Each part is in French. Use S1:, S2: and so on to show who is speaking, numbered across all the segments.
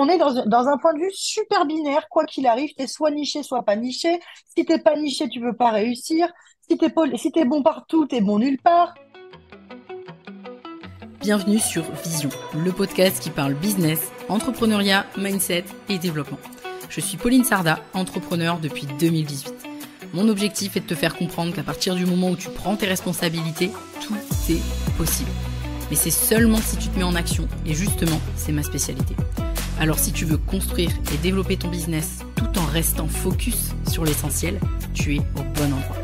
S1: on est dans un point de vue super binaire, quoi qu'il arrive, t'es soit niché, soit pas niché. Si t'es pas niché, tu peux pas réussir. Si t'es bon partout, t'es bon nulle part.
S2: Bienvenue sur Vision, le podcast qui parle business, entrepreneuriat, mindset et développement. Je suis Pauline Sarda, entrepreneur depuis 2018. Mon objectif est de te faire comprendre qu'à partir du moment où tu prends tes responsabilités, tout est possible. Mais c'est seulement si tu te mets en action, et justement, c'est ma spécialité. Alors si tu veux construire et développer ton business tout en restant focus sur l'essentiel, tu es au bon endroit.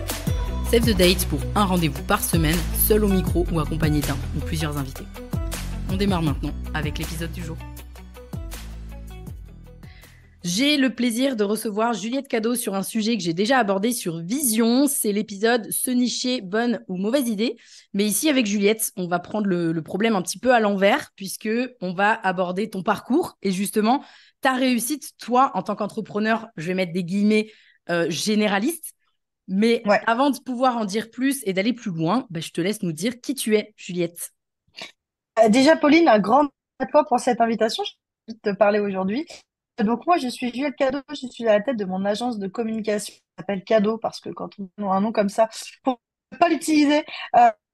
S2: Save the date pour un rendez-vous par semaine, seul au micro ou accompagné d'un ou plusieurs invités. On démarre maintenant avec l'épisode du jour. J'ai le plaisir de recevoir Juliette Cadeau sur un sujet que j'ai déjà abordé sur Vision. C'est l'épisode Se nicher, bonne ou mauvaise idée. Mais ici, avec Juliette, on va prendre le problème un petit peu à l'envers puisque on va aborder ton parcours et justement ta réussite, toi, en tant qu'entrepreneur, je vais mettre des guillemets généraliste. Mais
S1: Ouais.
S2: avant de pouvoir en dire plus et d'aller plus loin, je te laisse nous dire qui tu es, Juliette.
S1: Déjà, Pauline, un grand merci à toi pour cette invitation. Je suis de te parler aujourd'hui. Donc, moi, je suis Juliette Cadeau. Je suis à la tête de mon agence de communication qui s'appelle Cadeau parce que quand on a un nom comme ça, faut pas l'utiliser.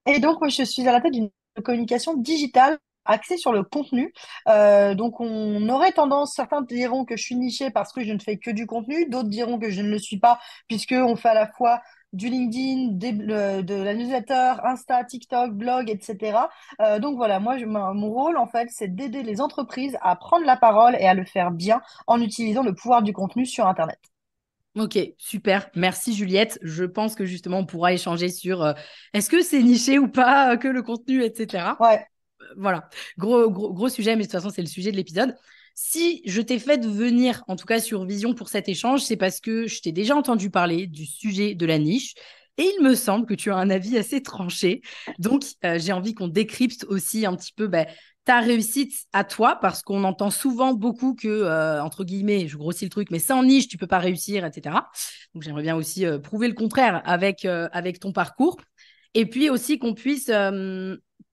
S1: Et donc, moi, je suis à la tête d'une communication digitale axée sur le contenu. Donc, on aurait tendance, certains diront que je suis nichée parce que je ne fais que du contenu, d'autres diront que je ne le suis pas puisque on fait à la fois du LinkedIn, de la newsletter, Insta, TikTok, blog, etc. Donc voilà, moi, mon rôle, en fait, c'est d'aider les entreprises à prendre la parole et à le faire bien en utilisant le pouvoir du contenu sur Internet.
S2: Ok, super. Merci Juliette. Je pense que justement, on pourra échanger sur est-ce que c'est niché ou pas que le contenu, etc.
S1: Ouais.
S2: Voilà, gros sujet, mais de toute façon, c'est le sujet de l'épisode. Si je t'ai fait venir, en tout cas sur Vision pour cet échange, c'est parce que je t'ai déjà entendu parler du sujet de la niche et il me semble que tu as un avis assez tranché. Donc, j'ai envie qu'on décrypte aussi un petit peu ta réussite à toi parce qu'on entend souvent beaucoup que, entre guillemets, je grossis le truc, mais sans niche, tu peux pas réussir, etc. Donc, j'aimerais bien aussi prouver le contraire avec ton parcours. Et puis aussi qu'on puisse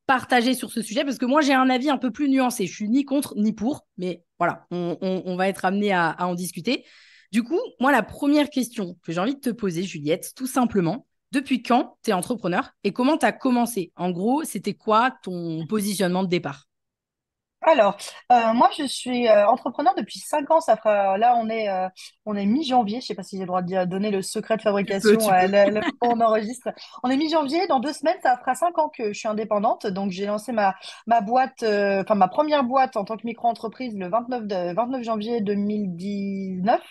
S2: partager sur ce sujet parce que moi j'ai un avis un peu plus nuancé. Je suis ni contre ni pour, mais voilà, on va être amené à en discuter. Du coup, moi la première question que j'ai envie de te poser, Juliette, tout simplement, depuis quand tu es entrepreneur et comment tu as commencé? En gros, c'était quoi ton positionnement de départ?
S1: Alors, moi, je suis entrepreneur depuis 5 ans. Ça fera, là, on est mi-janvier. Je sais pas si j'ai le droit de donner le secret de
S2: Tu peux,
S1: fabrication
S2: tu peux.
S1: le moment où on enregistre. On est mi-janvier. Dans 2 semaines, ça fera 5 ans que je suis indépendante. Donc, j'ai lancé ma boîte, enfin, ma première boîte en tant que micro-entreprise le 29 janvier 2019.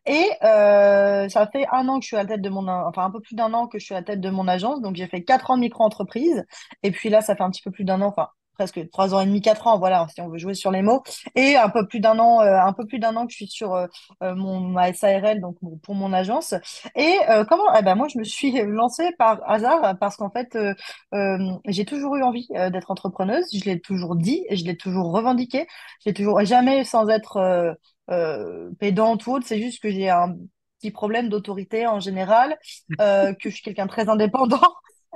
S1: Et ça fait un an que je suis à la tête de enfin un peu plus d'un an que je suis à la tête de mon agence. Donc j'ai fait 4 ans de micro-entreprise. Et puis là, ça fait un petit peu plus d'un an, enfin presque 3 ans et demi, 4 ans, voilà, si on veut jouer sur les mots. Et un peu plus d'un an que je suis sur ma SARL, donc pour mon agence. Et comment? Eh ben moi, je me suis lancée par hasard parce qu'en fait, j'ai toujours eu envie d'être entrepreneuse. Je l'ai toujours dit, et je l'ai toujours revendiqué. J'ai toujours jamais sans être pédante ou autre, c'est juste que j'ai un petit problème d'autorité en général, que je suis quelqu'un de très indépendant,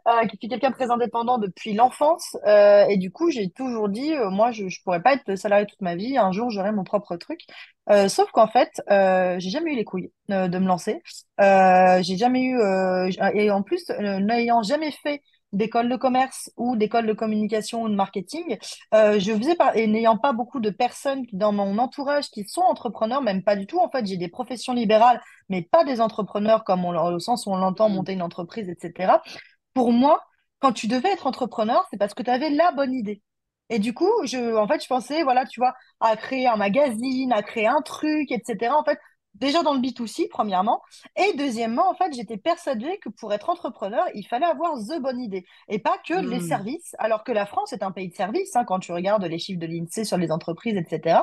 S1: que je suis quelqu'un de très indépendant depuis l'enfance, et du coup j'ai toujours dit, moi je pourrais pas être salarié toute ma vie, un jour j'aurai mon propre truc. Sauf qu'en fait, j'ai jamais eu les couilles de me lancer. J'ai jamais eu, et en plus, n'ayant jamais fait d'école de commerce ou d'école de communication ou de marketing, et n'ayant pas beaucoup de personnes dans mon entourage qui sont entrepreneurs, même pas du tout. En fait, j'ai des professions libérales, mais pas des entrepreneurs comme au sens où on l'entend
S2: Hmm.
S1: monter une entreprise, etc. Pour moi, quand tu devais être entrepreneur, c'est parce que tu avais la bonne idée. Et du coup, en fait, je pensais, voilà, tu vois, à créer un magazine, à créer un truc, etc. En fait, déjà dans le B2C, premièrement. Et deuxièmement, en fait, j'étais persuadée que pour être entrepreneur, il fallait avoir the bonne idée et pas que les
S2: Hmm.
S1: services, alors que la France est un pays de services, hein, quand tu regardes les chiffres de l'INSEE sur les entreprises, etc.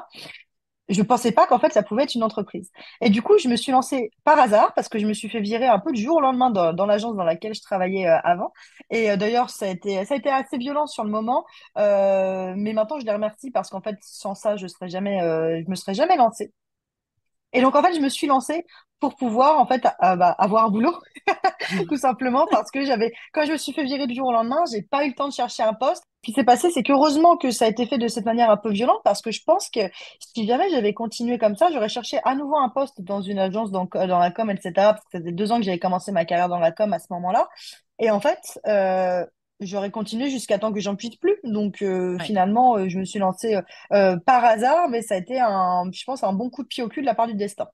S1: Je ne pensais pas qu'en fait ça pouvait être une entreprise. Et du coup, je me suis lancée par hasard parce que je me suis fait virer un peu du jour au lendemain dans l'agence dans laquelle je travaillais avant. Et d'ailleurs, ça a été assez violent sur le moment, mais maintenant je les remercie parce qu'en fait, sans ça, je me serais jamais lancée. Et donc en fait, je me suis lancée pour pouvoir en fait avoir un boulot tout simplement parce que quand je me suis fait virer du jour au lendemain, j'ai pas eu le temps de chercher un poste. qui s'est passé, c'est qu'heureusement que ça a été fait de cette manière un peu violente, parce que je pense que si jamais j'avais continué comme ça, j'aurais cherché à nouveau un poste dans une agence, dans la com, etc. Parce que ça faisait 2 ans que j'avais commencé ma carrière dans la com à ce moment-là. Et en fait, j'aurais continué jusqu'à temps que j'en puisse plus. Donc
S2: Ouais.
S1: finalement, je me suis lancée par hasard, mais ça a été je pense, un bon coup de pied au cul de la part du destin.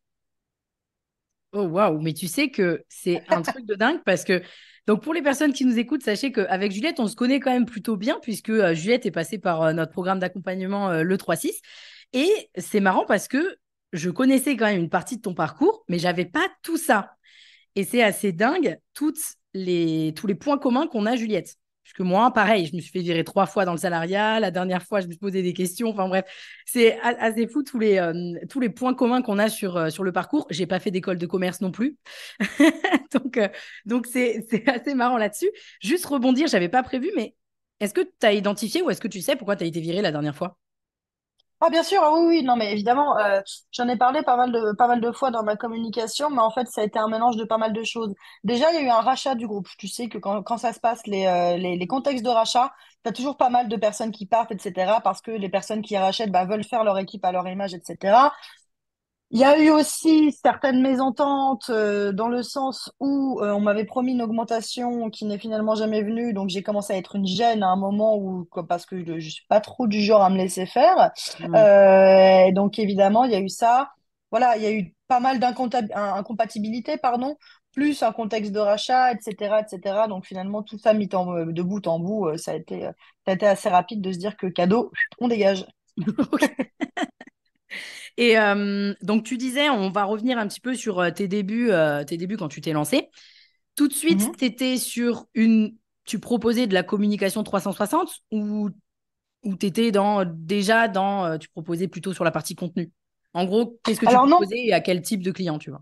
S2: Oh waouh, mais tu sais que c'est un truc de dingue parce que, donc pour les personnes qui nous écoutent, sachez qu'avec Juliette, on se connaît quand même plutôt bien puisque Juliette est passée par notre programme d'accompagnement le 3-6. Et c'est marrant parce que je connaissais quand même une partie de ton parcours, mais j'avais pas tout ça. Et c'est assez dingue, tous les points communs qu'on a, Juliette. Parce que moi, pareil, je me suis fait virer 3 fois dans le salariat. La dernière fois, je me suis posé des questions. Enfin bref, c'est assez fou tous les points communs qu'on a sur le parcours. J'ai pas fait d'école de commerce non plus. donc, euh, donc c'est assez marrant là-dessus. Juste rebondir, j'avais pas prévu, mais est-ce que tu as identifié ou est-ce que tu sais pourquoi tu as été virée la dernière fois?
S1: Ah bien sûr, ah oui, oui, non mais évidemment, j'en ai parlé pas mal de fois dans ma communication, mais en fait ça a été un mélange de pas mal de choses. Déjà, il y a eu un rachat du groupe. Tu sais que quand ça se passe, les contextes de rachat, tu as toujours pas mal de personnes qui partent, etc. parce que les personnes qui rachètent bah, veulent faire leur équipe à leur image, etc. Il y a eu aussi certaines mésententes dans le sens où on m'avait promis une augmentation qui n'est finalement jamais venue, donc j'ai commencé à être une gêne à un moment où, parce que je suis pas trop du genre à me laisser faire.
S2: Hmm.
S1: Donc évidemment, il y a eu ça. Voilà, il y a eu pas mal d'incompatibilités, pardon, plus un contexte de rachat, etc., etc. Donc finalement, tout ça mis de bout en bout, ça a été assez rapide de se dire que cadeau, on dégage.
S2: Ok. Et donc, tu disais, on va revenir un petit peu sur tes débuts quand tu t'es lancé. Tout de suite,
S1: Mhm.
S2: tu étais sur une. Tu proposais de la communication 360 ou tu étais tu proposais plutôt sur la partie contenu? En gros, qu'est-ce que tu
S1: Alors non.
S2: proposais et à quel type de client, tu vois?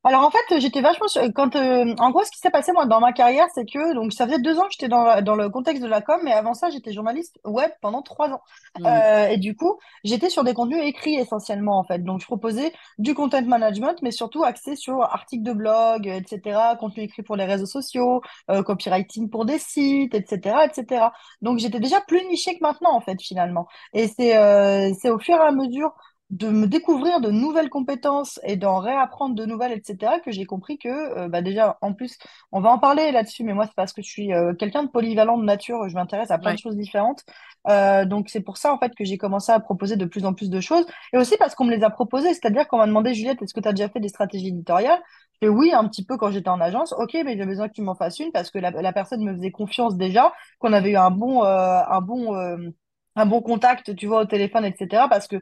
S1: Alors en fait, j'étais vachement en gros, ce qui s'est passé moi dans ma carrière, c'est que donc ça faisait 2 ans que j'étais dans le contexte de la com, mais avant ça, j'étais journaliste web pendant 3 ans.
S2: Hmm.
S1: Et du coup, j'étais sur des contenus écrits essentiellement en fait. Donc je proposais du content management, mais surtout axé sur articles de blog, etc., contenu écrit pour les réseaux sociaux, copywriting pour des sites, etc., etc. Donc j'étais déjà plus nichée que maintenant en fait finalement. Et c'est au fur et à mesure de me découvrir de nouvelles compétences et d'en réapprendre de nouvelles, etc., que j'ai compris que, bah déjà, en plus, on va en parler là-dessus, mais moi, c'est parce que je suis quelqu'un de polyvalent de nature, je m'intéresse à plein de
S2: Ouais,
S1: choses différentes. Donc, c'est pour ça, en fait, que j'ai commencé à proposer de plus en plus de choses. Et aussi parce qu'on me les a proposées, c'est-à-dire qu'on m'a demandé, Juliette, est-ce que tu as déjà fait des stratégies éditoriales? Et oui, un petit peu quand j'étais en agence. Ok, mais j'ai besoin que tu m'en fasses une parce que la personne me faisait confiance déjà, qu'on avait eu un bon contact, tu vois, au téléphone, etc. Parce que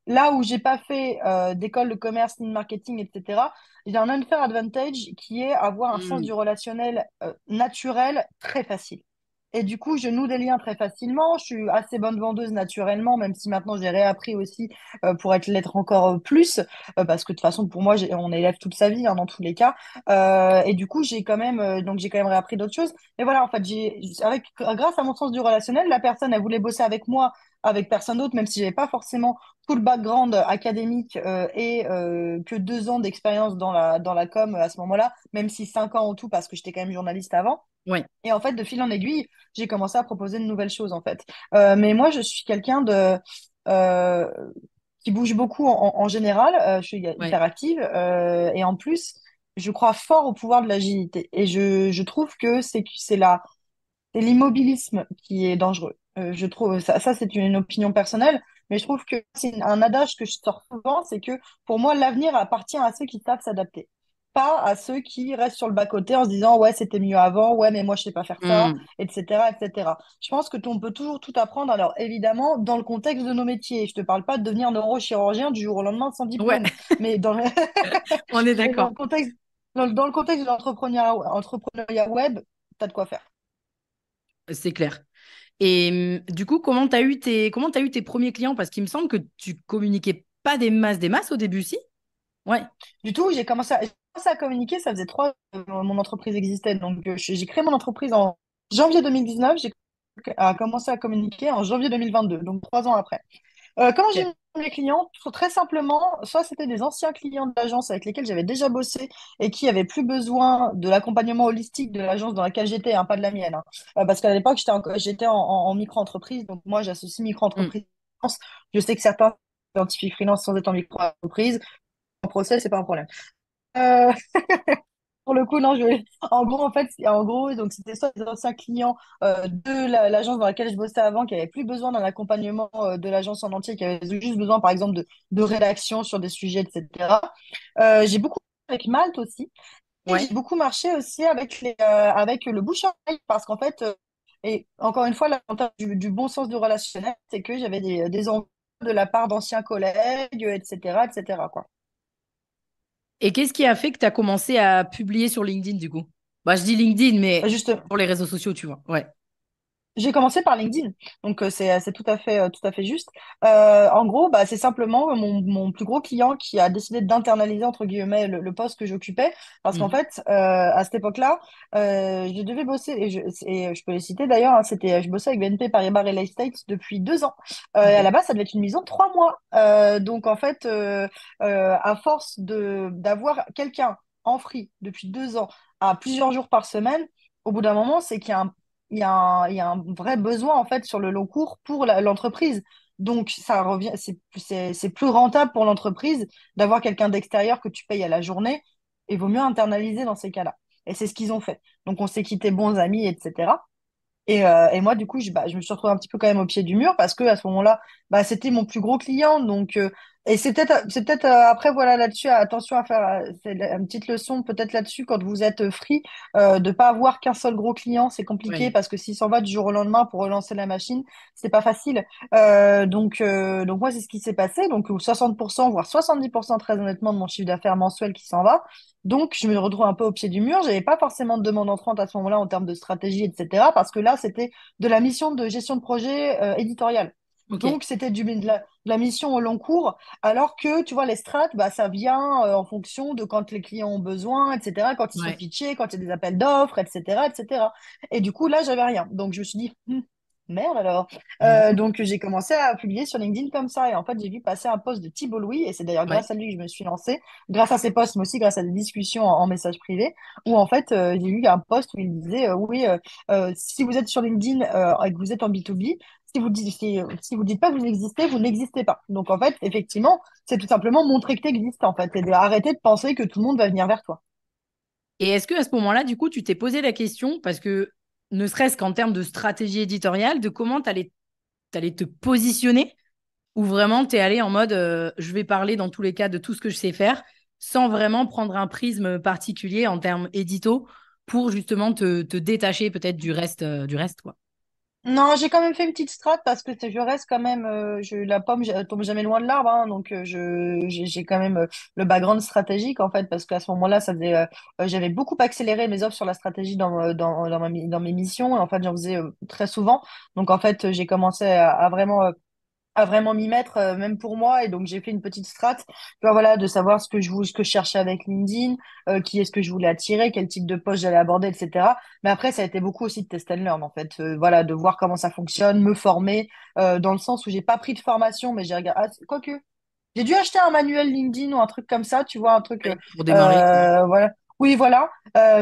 S1: là où j'ai pas fait d'école de commerce ni de marketing, etc., j'ai un unfair advantage qui est avoir un sens
S2: hmm,
S1: du relationnel naturel très facile. Et du coup, je noue des liens très facilement. Je suis assez bonne vendeuse naturellement, même si maintenant j'ai réappris aussi pour l'être encore plus, parce que de toute façon, pour moi, on élève toute sa vie hein, dans tous les cas. Et du coup, j'ai quand même réappris d'autres choses. Mais voilà, en fait, grâce à mon sens du relationnel, la personne, elle voulait bosser avec moi, avec personne d'autre, même si j'avais pas forcément tout le background académique et que 2 ans d'expérience dans la com à ce moment-là, même si 5 ans en tout, parce que j'étais quand même journaliste avant.
S2: ouais,
S1: Et en fait, de fil en aiguille, j'ai commencé à proposer de nouvelles choses, en fait. Mais moi, je suis quelqu'un euh, qui bouge beaucoup en général. Je suis
S2: ouais.
S1: hyper active. Et en plus, je crois fort au pouvoir de l'agilité. Et je trouve que c'est l'immobilisme qui est dangereux. Je trouve ça c'est une opinion personnelle, mais je trouve que c'est un adage que je sors souvent, c'est que pour moi l'avenir appartient à ceux qui savent s'adapter, pas à ceux qui restent sur le bas-côté en se disant ouais c'était mieux avant, ouais mais moi je sais pas faire ça,
S2: Hmm.
S1: etc., etc. Je pense que on peut toujours tout apprendre. Alors évidemment dans le contexte de nos métiers, je te parle pas de devenir neurochirurgien du jour au lendemain sans
S2: Ouais,
S1: diplôme, mais dans le
S2: on est
S1: mais dans le
S2: d'accord.
S1: contexte dans le contexte de l'entrepreneuriat web, t'as de quoi faire.
S2: C'est clair. Et du coup, comment t'as eu tes premiers clients? Parce qu'il me semble que tu communiquais pas des masses au début, si? Ouais.
S1: Du tout, j'ai commencé à communiquer, ça faisait 3 ans que mon entreprise existait. Donc, j'ai créé mon entreprise en janvier 2019, j'ai commencé à communiquer en janvier 2022, donc 3 ans après. Comment j'ai
S2: Ok.
S1: mis les clients? Très simplement, soit c'était des anciens clients de l'agence avec lesquels j'avais déjà bossé et qui avaient plus besoin de l'accompagnement holistique de l'agence dans laquelle j'étais, hein, pas de la mienne, hein. Parce qu'à l'époque, j'étais en micro-entreprise, donc moi j'associe
S2: Mm.
S1: micro-entreprise et freelance. Je sais que certains identifient freelance sans être en micro-entreprise. En procès, c'est pas un problème. Euh, Pour le coup, non, en gros, en fait, en gros, donc c'était soit des anciens clients de l'agence dans laquelle je bossais avant qui n'avaient plus besoin d'un accompagnement de l'agence en entier, qui avaient juste besoin, par exemple, de rédaction sur des sujets, etc. J'ai beaucoup avec Malte aussi, et
S2: Ouais.
S1: j'ai beaucoup marché aussi avec avec le bouche à oreille, parce qu'en fait, et encore une fois, l'avantage du bon sens du relationnel, c'est que j'avais des envois de la part d'anciens collègues, etc., etc., quoi.
S2: Et qu'est-ce qui a fait que tu as commencé à publier sur LinkedIn du coup? Bah, je dis LinkedIn, mais
S1: Juste,
S2: pour les réseaux sociaux, tu vois. Ouais.
S1: j'ai commencé par LinkedIn, donc c'est tout à fait juste. En gros, bah, c'est simplement mon plus gros client qui a décidé d'internaliser entre guillemets le poste que j'occupais, parce qu'en
S2: Mhm.
S1: fait, à cette époque-là, je devais bosser et je peux les citer d'ailleurs. Hein, je bossais avec BNP Paribas Real Estate depuis 2 ans. Et à
S2: Ok.
S1: la base, ça devait être une mission de 3 mois. Donc en fait, à force de d'avoir quelqu'un en free depuis 2 ans à plusieurs jours par semaine, au bout d'un moment, c'est qu'il y a il y a un vrai besoin en fait sur le long cours pour l'entreprise. Donc ça revient, c'est plus rentable pour l'entreprise d'avoir quelqu'un d'extérieur que tu payes à la journée et vaut mieux internaliser dans ces cas-là. Et c'est ce qu'ils ont fait. Donc on s'est quittés bons amis, etc. Et moi, du coup, je me suis retrouvée un petit peu quand même au pied du mur parce que à ce moment-là, bah, c'était mon plus gros client. Donc, et c'est peut-être après, voilà, là-dessus, attention à faire, c'est une petite leçon peut-être là-dessus quand vous êtes free, de pas avoir qu'un seul gros client, c'est compliqué
S2: Ouais.
S1: parce que s'il s'en va du jour au lendemain pour relancer la machine, c'est pas facile. Donc moi, c'est ce qui s'est passé. Donc, 60%, voire 70% très honnêtement de mon chiffre d'affaires mensuel qui s'en va. Donc, je me retrouve un peu au pied du mur. J'avais pas forcément de demande entrante à ce moment-là en termes de stratégie, etc. Parce que là, c'était de la mission de gestion de projet éditorial.
S2: Ok.
S1: Donc, c'était de la mission au long cours. Alors que, tu vois, les strats, bah, ça vient en fonction de quand les clients ont besoin, etc. Quand ils sont
S2: Ouais.
S1: pitchés, quand il y a des appels d'offres, etc., etc. Et du coup, là, j'avais rien. Donc, je me suis dit, merde alors.
S2: Mhm.
S1: Donc, j'ai commencé à publier sur LinkedIn comme ça. Et en fait, j'ai vu passer un post de Thibault Louis. Et c'est d'ailleurs
S2: Ouais.
S1: grâce à lui que je me suis lancée grâce à ses posts, mais aussi grâce à des discussions en message privé, où en fait, j'ai eu un post où il disait, oui, si vous êtes sur LinkedIn et que vous êtes en B2B, si vous dites pas que vous existez, vous n'existez pas. Donc en fait, effectivement, c'est tout simplement montrer que tu existes en fait, et arrêter de penser que tout le monde va venir vers toi.
S2: Et est-ce que à ce moment-là, du coup, tu t'es posé la question, parce que ne serait-ce qu'en termes de stratégie éditoriale, de comment tu allais, te positionner, ou vraiment tu es allé en mode je vais parler dans tous les cas de tout ce que je sais faire, sans vraiment prendre un prisme particulier en termes édito pour justement te détacher peut-être du reste, quoi.
S1: Non, j'ai quand même fait une petite strat parce que je reste quand même, la pomme elle tombe jamais loin de l'arbre, hein, donc j'ai quand même le background stratégique en fait parce qu'à ce moment-là, j'avais beaucoup accéléré mes offres sur la stratégie dans mes missions et en fait j'en faisais très souvent. Donc en fait, j'ai commencé à vraiment m'y mettre, même pour moi. Et donc, j'ai fait une petite strat, tu vois, voilà, de savoir ce que je cherchais avec LinkedIn, qui est-ce que je voulais attirer, quel type de poste j'allais aborder, etc. Mais après, ça a été beaucoup aussi de test and learn, en fait. Voilà, de voir comment ça fonctionne, me former, dans le sens où j'ai pas pris de formation, mais j'ai regardé, quoique, j'ai dû acheter un manuel LinkedIn ou un truc comme ça, tu vois, un truc,
S2: Ouais, pour démarrer, quoi.
S1: voilà. Oui, voilà.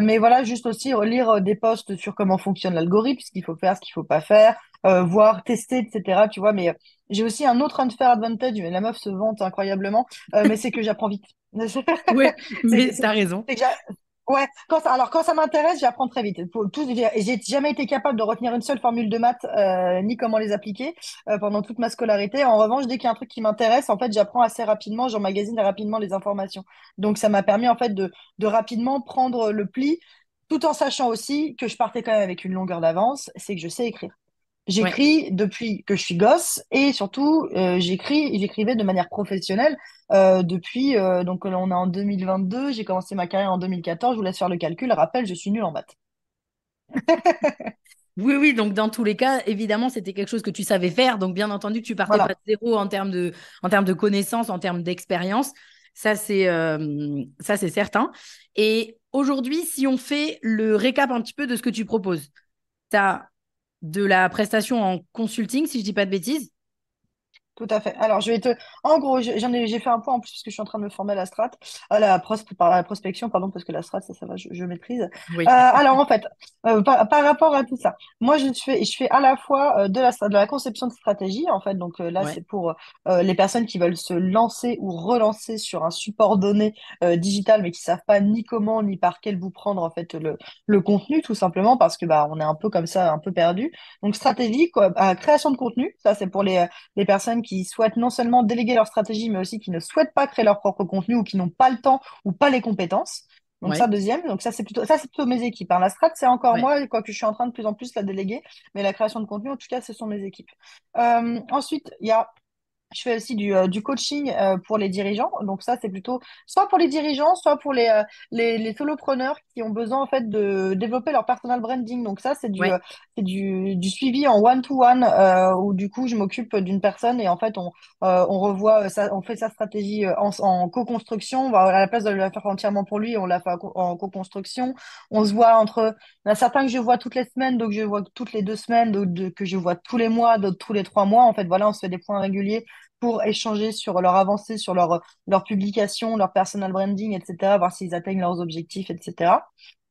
S1: Mais voilà, juste aussi lire des posts sur comment fonctionne l'algorithme, ce qu'il faut faire, ce qu'il faut pas faire, voir, tester, etc. Tu vois, mais j'ai aussi un autre unfair advantage, mais la meuf se vante incroyablement, mais c'est que j'apprends vite.
S2: Ouais,
S1: C'est,
S2: mais
S1: c'est,
S2: t'as raison.
S1: c'est que ouais, alors quand ça m'intéresse, j'apprends très vite. Pour tout, j'ai jamais été capable de retenir une seule formule de maths, ni comment les appliquer pendant toute ma scolarité. En revanche, dès qu'il y a un truc qui m'intéresse, en fait, j'apprends assez rapidement, j'emmagasine rapidement les informations. Donc ça m'a permis en fait de rapidement prendre le pli, tout en sachant aussi que je partais quand même avec une longueur d'avance, c'est que je sais écrire.
S2: Ouais.
S1: J'écris depuis que je suis gosse et surtout j'écrivais de manière professionnelle depuis donc on est en 2022, j'ai commencé ma carrière en 2014, je vous laisse faire le calcul, rappel, je suis nulle en maths.
S2: Oui, oui, donc dans tous les cas, évidemment, c'était quelque chose que tu savais faire. Donc, bien entendu, tu partais pas de
S1: Voilà.
S2: zéro en termes de connaissances, en termes d'expérience. Ça, c'est certain. Et aujourd'hui, si on fait le récap un petit peu de ce que tu proposes, tu as de la prestation en consulting, si je dis pas de bêtises.
S1: Tout à fait. Alors, en gros, j'ai fait un point en plus parce que je suis en train de me former à la strat, à la prospection, pardon, parce que la strat, ça va, je maîtrise.
S2: Oui,
S1: Alors, en fait, par rapport à tout ça, moi, je fais à la fois de la conception de stratégie, en fait. Donc, là,
S2: ouais,
S1: c'est pour les personnes qui veulent se lancer ou relancer sur un support donné digital, mais qui savent pas ni comment ni par quel bout prendre, en fait, le contenu, tout simplement, parce que, bah, on est un peu comme ça, un peu perdu. Donc, stratégie, quoi, création de contenu, ça, c'est pour les personnes qui souhaitent non seulement déléguer leur stratégie, mais aussi qui ne souhaitent pas créer leur propre contenu ou qui n'ont pas le temps ou pas les compétences. Donc ça,
S2: ouais,
S1: deuxième. Donc ça, c'est plutôt mes équipes, hein. La strat, c'est encore
S2: ouais,
S1: moi, quoique je suis en train de plus en plus la déléguer, mais la création de contenu, en tout cas, ce sont mes équipes. Ensuite, il y a je fais aussi du coaching pour les dirigeants. Donc ça, c'est plutôt soit pour les dirigeants, soit pour les solopreneurs qui ont besoin en fait de développer leur personal branding. Donc ça,
S2: ouais.
S1: c'est du suivi en one-to-one où du coup, je m'occupe d'une personne et en fait, on revoit ça, on fait sa stratégie en co-construction. À la place de la faire entièrement pour lui, on la fait en co-construction. On se voit entre, il y en a certains que je vois toutes les semaines, d'autres que je vois toutes les 2 semaines, que je vois tous les mois, d'autres tous les 3 mois. En fait, voilà, on se fait des points réguliers pour échanger sur leur avancée, sur leur publication, leur personal branding, etc., voir s'ils atteignent leurs objectifs, etc.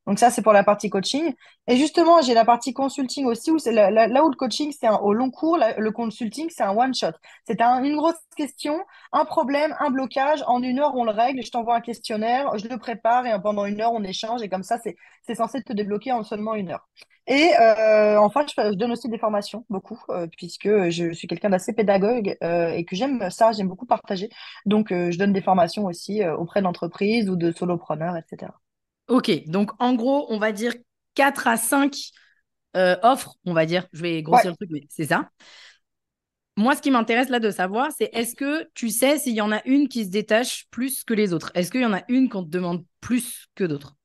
S1: Donc ça, c'est pour la partie coaching. Et justement, j'ai la partie consulting aussi, où c'est là où le coaching, au long cours, le consulting, c'est un one-shot. Une grosse question, un problème, un blocage. En 1 heure, on le règle. Je t'envoie un questionnaire, je le prépare et pendant 1 heure, on échange. Et comme ça, c'est censé te débloquer en seulement 1 heure. Et enfin, je donne aussi des formations, beaucoup, puisque je suis quelqu'un d'assez pédagogue et que j'aime ça, j'aime beaucoup partager. Donc, je donne des formations aussi auprès d'entreprises ou de solopreneurs, etc.
S2: Ok, donc en gros, on va dire 4 à 5 offres, on va dire. Je vais
S1: Ouais.
S2: grossir le truc, mais c'est ça. Moi, ce qui m'intéresse là de savoir, c'est est-ce que tu sais s'il y en a une qui se détache plus que les autres? Est-ce qu'il y en a une qu'on te demande plus que d'autres?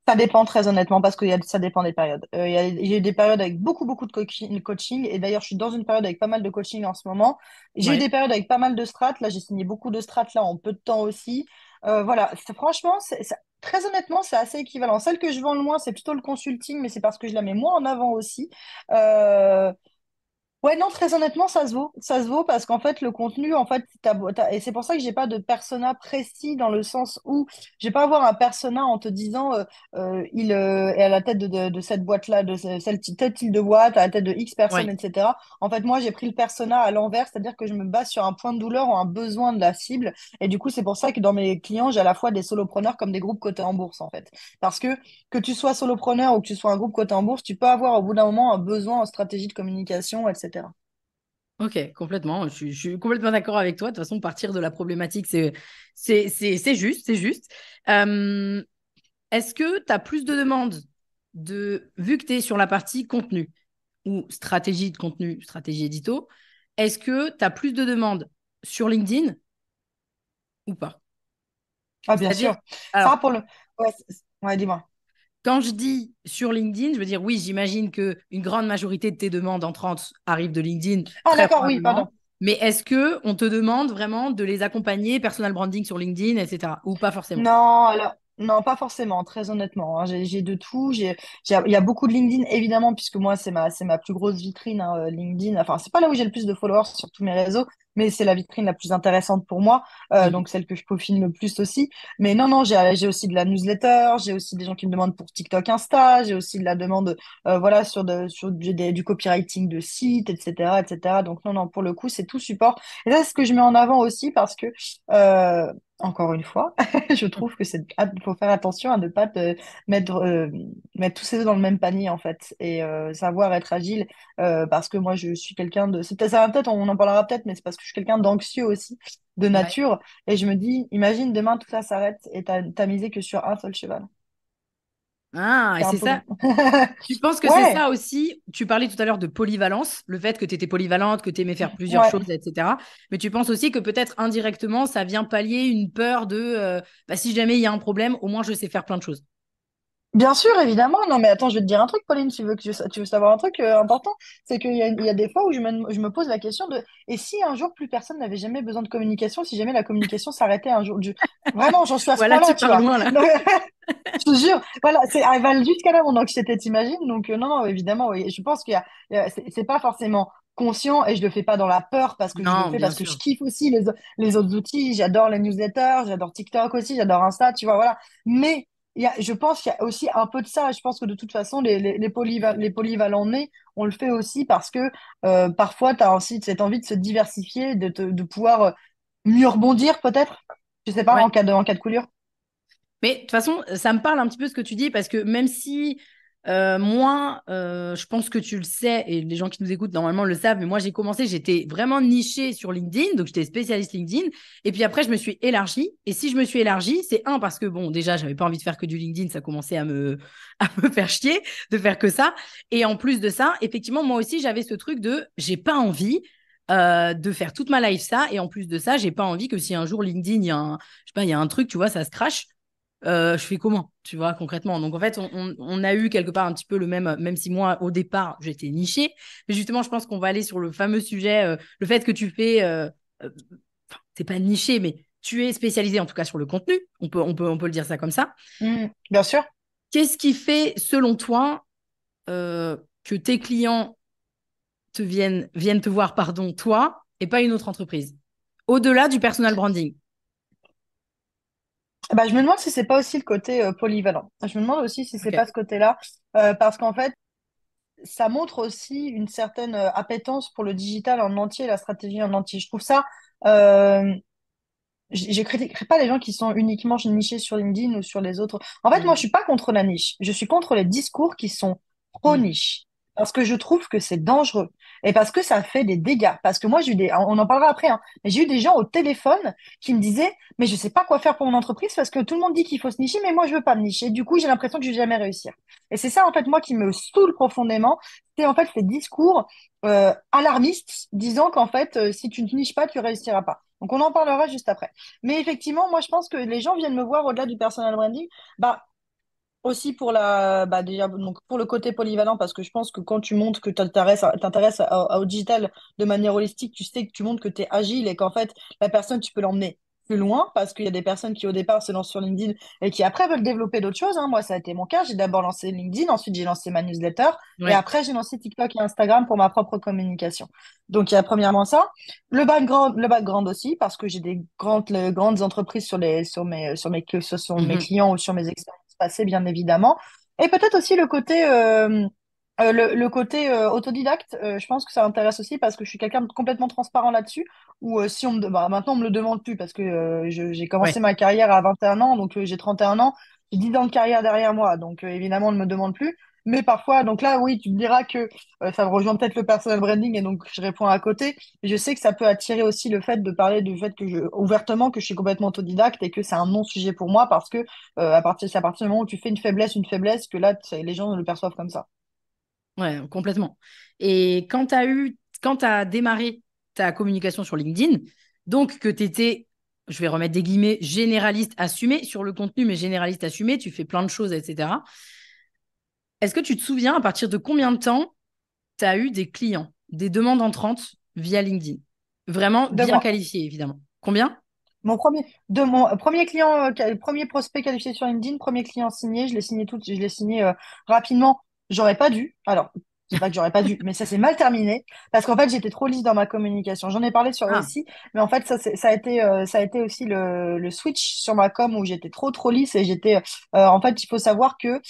S1: Ça dépend très honnêtement parce que ça dépend des périodes. J'ai eu des périodes avec beaucoup, beaucoup de coaching et d'ailleurs, je suis dans une période avec pas mal de coaching en ce moment. J'ai eu
S2: Ouais.
S1: des périodes avec pas mal de strats. Là, j'ai signé beaucoup de strats là en peu de temps aussi. Voilà, franchement, très honnêtement, c'est assez équivalent. Celle que je vends le moins, c'est plutôt le consulting, mais c'est parce que je la mets moins en avant aussi. Euh, Ouais, non, très honnêtement, ça se vaut. Ça se vaut parce qu'en fait, le contenu, en fait, et c'est pour ça que j'ai pas de persona précis dans le sens où je vais pas avoir un persona en te disant il est à la tête de cette boîte-là, tel type de boîte, à la tête de X personnes,
S2: Ouais.
S1: etc. En fait, moi, j'ai pris le persona à l'envers, c'est-à-dire que je me base sur un point de douleur ou un besoin de la cible. Et du coup, c'est pour ça que dans mes clients, j'ai à la fois des solopreneurs comme des groupes cotés en bourse, en fait. Parce que tu sois solopreneur ou que tu sois un groupe coté en bourse, tu peux avoir au bout d'un moment un besoin en stratégie de communication, etc.
S2: Ok, complètement. Je suis complètement d'accord avec toi. De toute façon, partir de la problématique, c'est juste, c'est juste. Euh, Est-ce que tu as plus de demandes vu que tu es sur la partie contenu ou stratégie de contenu, stratégie édito, est-ce que tu as plus de demandes sur LinkedIn ou pas?
S1: Ah, bien
S2: C'est-à-dire,
S1: sûr. Ça,
S2: alors,
S1: pour le... Ouais, ouais, dis-moi.
S2: quand je dis sur LinkedIn, je veux dire, oui, j'imagine que une grande majorité de tes demandes entrantes arrivent de LinkedIn,
S1: Ah,
S2: très
S1: d'accord, oui,
S2: probablement.
S1: pardon.
S2: Mais est-ce que on te demande vraiment de les accompagner, personal branding sur LinkedIn, etc. Ou pas forcément?
S1: Non, alors, non, pas forcément, très honnêtement, hein. J'ai de tout. Il y a beaucoup de LinkedIn, évidemment, puisque moi, c'est ma plus grosse vitrine, hein, LinkedIn. Enfin, c'est pas là où j'ai le plus de followers sur tous mes réseaux, mais c'est la vitrine la plus intéressante pour moi,
S2: Mhm.
S1: donc celle que je peaufine le plus aussi. Mais non, non, j'ai aussi de la newsletter, j'ai aussi des gens qui me demandent pour TikTok, Insta, j'ai aussi de la demande, voilà, sur du copywriting de site, etc., etc. Donc, non, non, pour le coup, c'est tout support. Et ça, c'est ce que je mets en avant aussi parce que, euh, encore une fois, je trouve que faut faire attention à ne pas mettre, euh, mettre tous ses œufs dans le même panier, en fait, et savoir être agile, parce que moi, je suis quelqu'un de, ça va peut-être, on en parlera peut-être, mais c'est parce que je suis quelqu'un d'anxieux aussi, de
S2: Ouais.
S1: nature, et je me dis, imagine demain tout ça s'arrête et t'as misé que sur un seul cheval.
S2: Ah, et
S1: C'est un
S2: c'est
S1: peu
S2: ça.
S1: con.
S2: Tu penses que c'est
S1: Ouais,
S2: ça aussi? Tu parlais tout à l'heure de polyvalence, le fait que tu étais polyvalente, que tu aimais faire plusieurs
S1: ouais.
S2: choses, etc. Mais tu penses aussi que peut-être indirectement, ça vient pallier une peur de bah, si jamais il y a un problème, au moins je sais faire plein de choses.
S1: Bien sûr, évidemment. Non, mais attends, je vais te dire un truc, Pauline. Tu veux savoir un truc important? C'est il y a des fois où je me pose la question de, et si un jour plus personne n'avait jamais besoin de communication, si jamais la communication s'arrêtait un jour, vraiment, j'en suis à ce
S2: Voilà,
S1: point-là,
S2: tu
S1: tu
S2: pars
S1: vois.
S2: loin là.
S1: Donc, je te jure, voilà, elle va jusqu'à là mon anxiété, t'imagines? Donc, non, non, évidemment, oui. Je pense c'est pas forcément conscient et je le fais pas dans la peur parce que je le
S2: Non,
S1: fais
S2: bien
S1: parce que je
S2: sûr.
S1: kiffe aussi les autres outils. J'adore les newsletters, j'adore TikTok aussi, j'adore Insta, tu vois, voilà. Mais je pense qu'il y a aussi un peu de ça. Je pense que de toute façon, les polyvalents nés, on le fait aussi parce que parfois, tu as aussi cette envie de se diversifier, de pouvoir mieux rebondir peut-être. Je sais pas,
S2: Ouais.
S1: en cas de coulure.
S2: Mais de toute façon, ça me parle un petit peu ce que tu dis parce que même si moi, je pense que tu le sais et les gens qui nous écoutent normalement le savent, mais moi j'ai commencé, j'étais vraiment nichée sur LinkedIn, donc j'étais spécialiste LinkedIn. Et puis après, je me suis élargie. Et si je me suis élargie, c'est un parce que bon, déjà, j'avais pas envie de faire que du LinkedIn, ça commençait à me faire chier de faire que ça. Et en plus de ça, effectivement, moi aussi, j'avais ce truc de j'ai pas envie. De faire toute ma life ça et en plus de ça j'ai pas envie que si un jour LinkedIn il y a un, je sais pas, il y a un truc tu vois ça se crache je fais comment, tu vois, concrètement. Donc, en fait, on a eu quelque part un petit peu le même, même si moi, au départ, j'étais nichée. Mais justement, je pense qu'on va aller sur le fameux sujet, le fait que tu fais, euh, c'est pas niché, mais tu es spécialisé en tout cas sur le contenu. On peut le dire ça comme ça.
S1: Bien sûr.
S2: Qu'est-ce qui fait, selon toi, que tes clients viennent te voir, pardon, toi, et pas une autre entreprise? Au-delà du personal branding.
S1: Bah, je me demande si c'est pas aussi le côté polyvalent. Je me demande aussi si c'est
S2: Ok.
S1: pas ce côté-là, parce qu'en fait, ça montre aussi une certaine appétence pour le digital en entier, la stratégie en entier. Je trouve ça, euh, je critiquerai pas les gens qui sont uniquement nichés sur LinkedIn ou sur les autres. En fait, moi, je
S2: Mm,
S1: suis pas contre la niche. Je suis contre les discours qui sont trop
S2: mm,
S1: niche. Parce que je trouve que c'est dangereux. Et parce que ça fait des dégâts. Parce que moi, j'ai eu on en parlera après, hein, mais j'ai eu des gens au téléphone qui me disaient, mais je sais pas quoi faire pour mon entreprise parce que tout le monde dit qu'il faut se nicher, mais moi, je veux pas me nicher. Du coup, j'ai l'impression que je vais jamais réussir. Et c'est ça, en fait, moi, qui me saoule profondément. C'est en fait ces discours alarmistes disant qu'en fait, si tu ne te niches pas, tu réussiras pas. Donc, on en parlera juste après. Mais effectivement, moi, je pense que les gens viennent me voir au-delà du personal branding, bah, aussi pour déjà, donc pour le côté polyvalent, parce que je pense que quand tu montres que tu t'intéresses au digital de manière holistique, tu sais que tu montres que tu es agile et qu'en fait, la personne, tu peux l'emmener plus loin, parce qu'il y a des personnes qui, au départ, se lancent sur LinkedIn et qui, après, veulent développer d'autres choses, hein. Moi, ça a été mon cas. J'ai d'abord lancé LinkedIn, ensuite, j'ai lancé ma newsletter et
S2: ouais.
S1: après, j'ai lancé TikTok et Instagram pour ma propre communication. Donc, il y a premièrement ça. Le background aussi, parce que j'ai des grandes entreprises sur mes
S2: Mhm.
S1: clients ou sur mes expériences passées, bien évidemment. Et peut-être aussi le côté autodidacte. Je pense que ça intéresse aussi parce que je suis quelqu'un de complètement transparent là-dessus. Ou si maintenant, on me le demande plus parce que j'ai commencé
S2: Ouais.
S1: ma carrière à 21 ans, donc j'ai 31 ans. J'ai 10 ans de carrière derrière moi, donc évidemment, on ne me demande plus. Mais parfois, donc là, oui, tu me diras que ça me rejoint peut-être le personal branding et donc je réponds à côté. Mais je sais que ça peut attirer aussi le fait de parler du fait ouvertement que je suis complètement autodidacte et que c'est un non-sujet pour moi parce que c'est à partir du moment où tu fais une faiblesse, que là, les gens le perçoivent comme ça.
S2: Ouais, complètement. Et quand tu as démarré ta communication sur LinkedIn, donc que tu étais, je vais remettre des guillemets, généraliste assumé sur le contenu, mais généraliste assumé, tu fais plein de choses, etc. Est-ce que tu te souviens à partir de combien de temps tu as eu des clients, des demandes entrantes via LinkedIn? Vraiment
S1: De
S2: bien
S1: moi.
S2: qualifiés, évidemment. Combien?
S1: Mon premier client, premier prospect qualifié sur LinkedIn, premier client signé, je l'ai signé rapidement. J'aurais pas dû. Alors, c'est pas que j'aurais pas dû, mais ça s'est mal terminé parce qu'en fait, j'étais trop lisse dans ma communication. J'en ai parlé sur
S2: Ah,
S1: Récit, mais en fait, ça a été aussi le switch sur ma com où j'étais trop lisse et en fait, il faut savoir que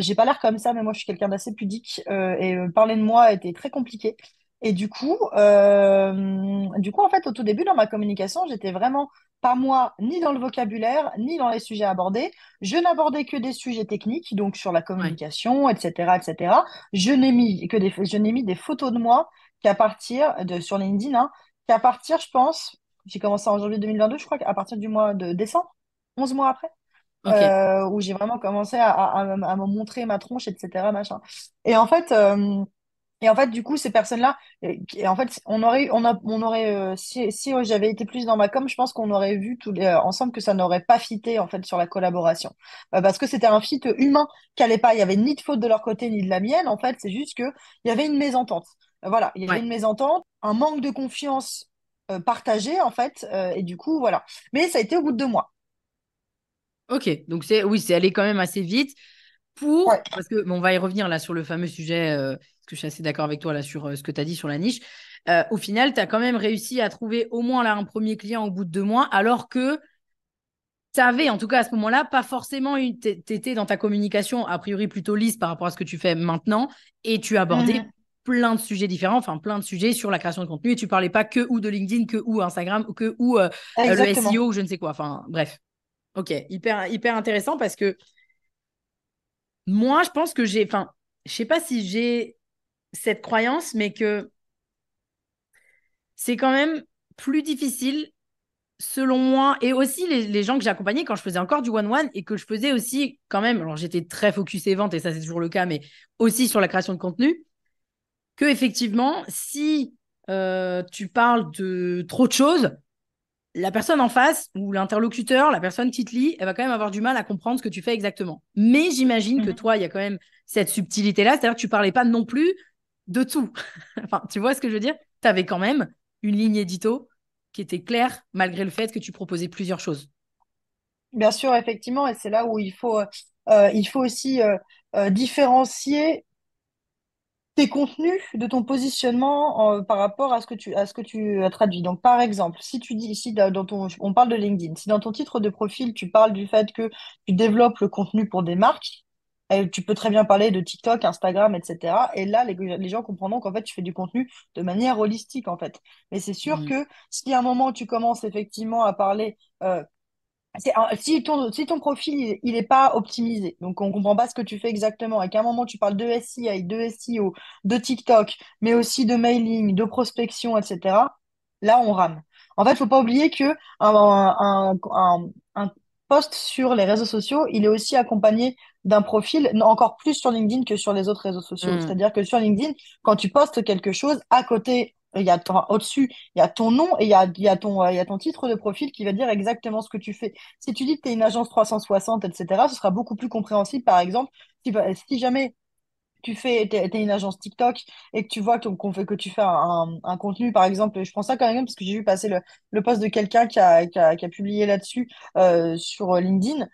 S1: j'ai pas l'air comme ça, mais moi, je suis quelqu'un d'assez pudique et parler de moi était très compliqué. Et du coup, en fait, au tout début, dans ma communication, j'étais vraiment pas moi, ni dans le vocabulaire, ni dans les sujets abordés. Je n'abordais que des sujets techniques, donc sur la
S2: ouais.
S1: communication, etc., etc. Je n'ai mis des photos de moi sur LinkedIn, hein, qu'à partir, je pense, j'ai commencé en janvier 2022, je crois qu'à partir du mois de décembre, 11 mois après,
S2: Ok.
S1: où j'ai vraiment commencé à me montrer ma tronche, etc., machin. Et et en fait, du coup, ces personnes-là, en fait, on aurait, si j'avais été plus dans ma com, je pense qu'on aurait vu ensemble que ça n'aurait pas fité en fait sur la collaboration, parce que c'était un fit humain qui allait pas. Il y avait ni de faute de leur côté ni de la mienne. En fait, c'est juste que il y avait une mésentente. Voilà, il y avait
S2: Ouais.
S1: une mésentente, un manque de confiance partagé en fait, et du coup, voilà. Mais ça a été au bout de 2 mois.
S2: Ok. Donc, oui, c'est allé quand même assez vite.
S1: Ouais.
S2: Parce que bon, on va y revenir là sur le fameux sujet, parce que je suis assez d'accord avec toi là sur ce que tu as dit sur la niche. Au final, tu as quand même réussi à trouver au moins là un premier client au bout de 2 mois, alors que tu avais, en tout cas à ce moment-là, pas forcément eu, tu étais dans ta communication a priori plutôt lisse par rapport à ce que tu fais maintenant, et tu abordais
S1: Mhm.
S2: plein de sujets différents, enfin plein de sujets sur la création de contenu, et tu parlais pas que ou de LinkedIn, que ou Instagram, ou que ou le
S1: Exactement.
S2: SEO, ou je ne sais quoi. Enfin bref, ok, hyper intéressant parce que moi, je pense que enfin, je sais pas si j'ai cette croyance, mais que c'est quand même plus difficile selon moi, et aussi les gens que j'ai accompagnés quand je faisais encore du one-one et que je faisais aussi quand même, alors j'étais très focus et vente, et ça c'est toujours le cas, mais aussi sur la création de contenu, que effectivement, si tu parles de trop de choses, la personne en face ou l'interlocuteur, la personne qui te lit, elle va quand même avoir du mal à comprendre ce que tu fais exactement. Mais j'imagine que
S1: Mhm.
S2: toi, il y a quand même cette subtilité-là, c'est-à-dire que tu parlais pas non plus de tout. Enfin, tu vois ce que je veux dire? Tu avais quand même une ligne édito qui était claire, malgré le fait que tu proposais plusieurs choses.
S1: Bien sûr, effectivement, et c'est là où il faut aussi différencier tes contenus de ton positionnement par rapport à ce que tu as traduit. Donc, par exemple, si tu dis ici, on parle de LinkedIn, si dans ton titre de profil, tu parles du fait que tu développes le contenu pour des marques, tu peux très bien parler de TikTok, Instagram, etc. Et là, les gens comprendront qu'en fait, tu fais du contenu de manière holistique, en fait. Mais c'est sûr
S2: Mm.
S1: que si à un moment, tu commences effectivement à parler si ton profil il est pas optimisé, donc on comprend pas ce que tu fais exactement, et qu'à un moment tu parles de SEA, de SEO, de TikTok, mais aussi de mailing, de prospection, etc., là on rame. En fait, faut pas oublier que un post sur les réseaux sociaux, il est aussi accompagné d'un profil, non, encore plus sur LinkedIn que sur les autres réseaux sociaux.
S2: Mm.
S1: C'est-à-dire que sur LinkedIn, quand tu postes quelque chose, à côté, au-dessus, il y a ton nom et il y a ton titre de profil qui va dire exactement ce que tu fais. Si tu dis que tu es une agence 360, etc., ce sera beaucoup plus compréhensible, par exemple, si jamais t'es une agence TikTok et que tu vois que tu fais un contenu, par exemple, je prends ça quand même parce que j'ai vu passer le post de quelqu'un qui a publié là-dessus sur LinkedIn.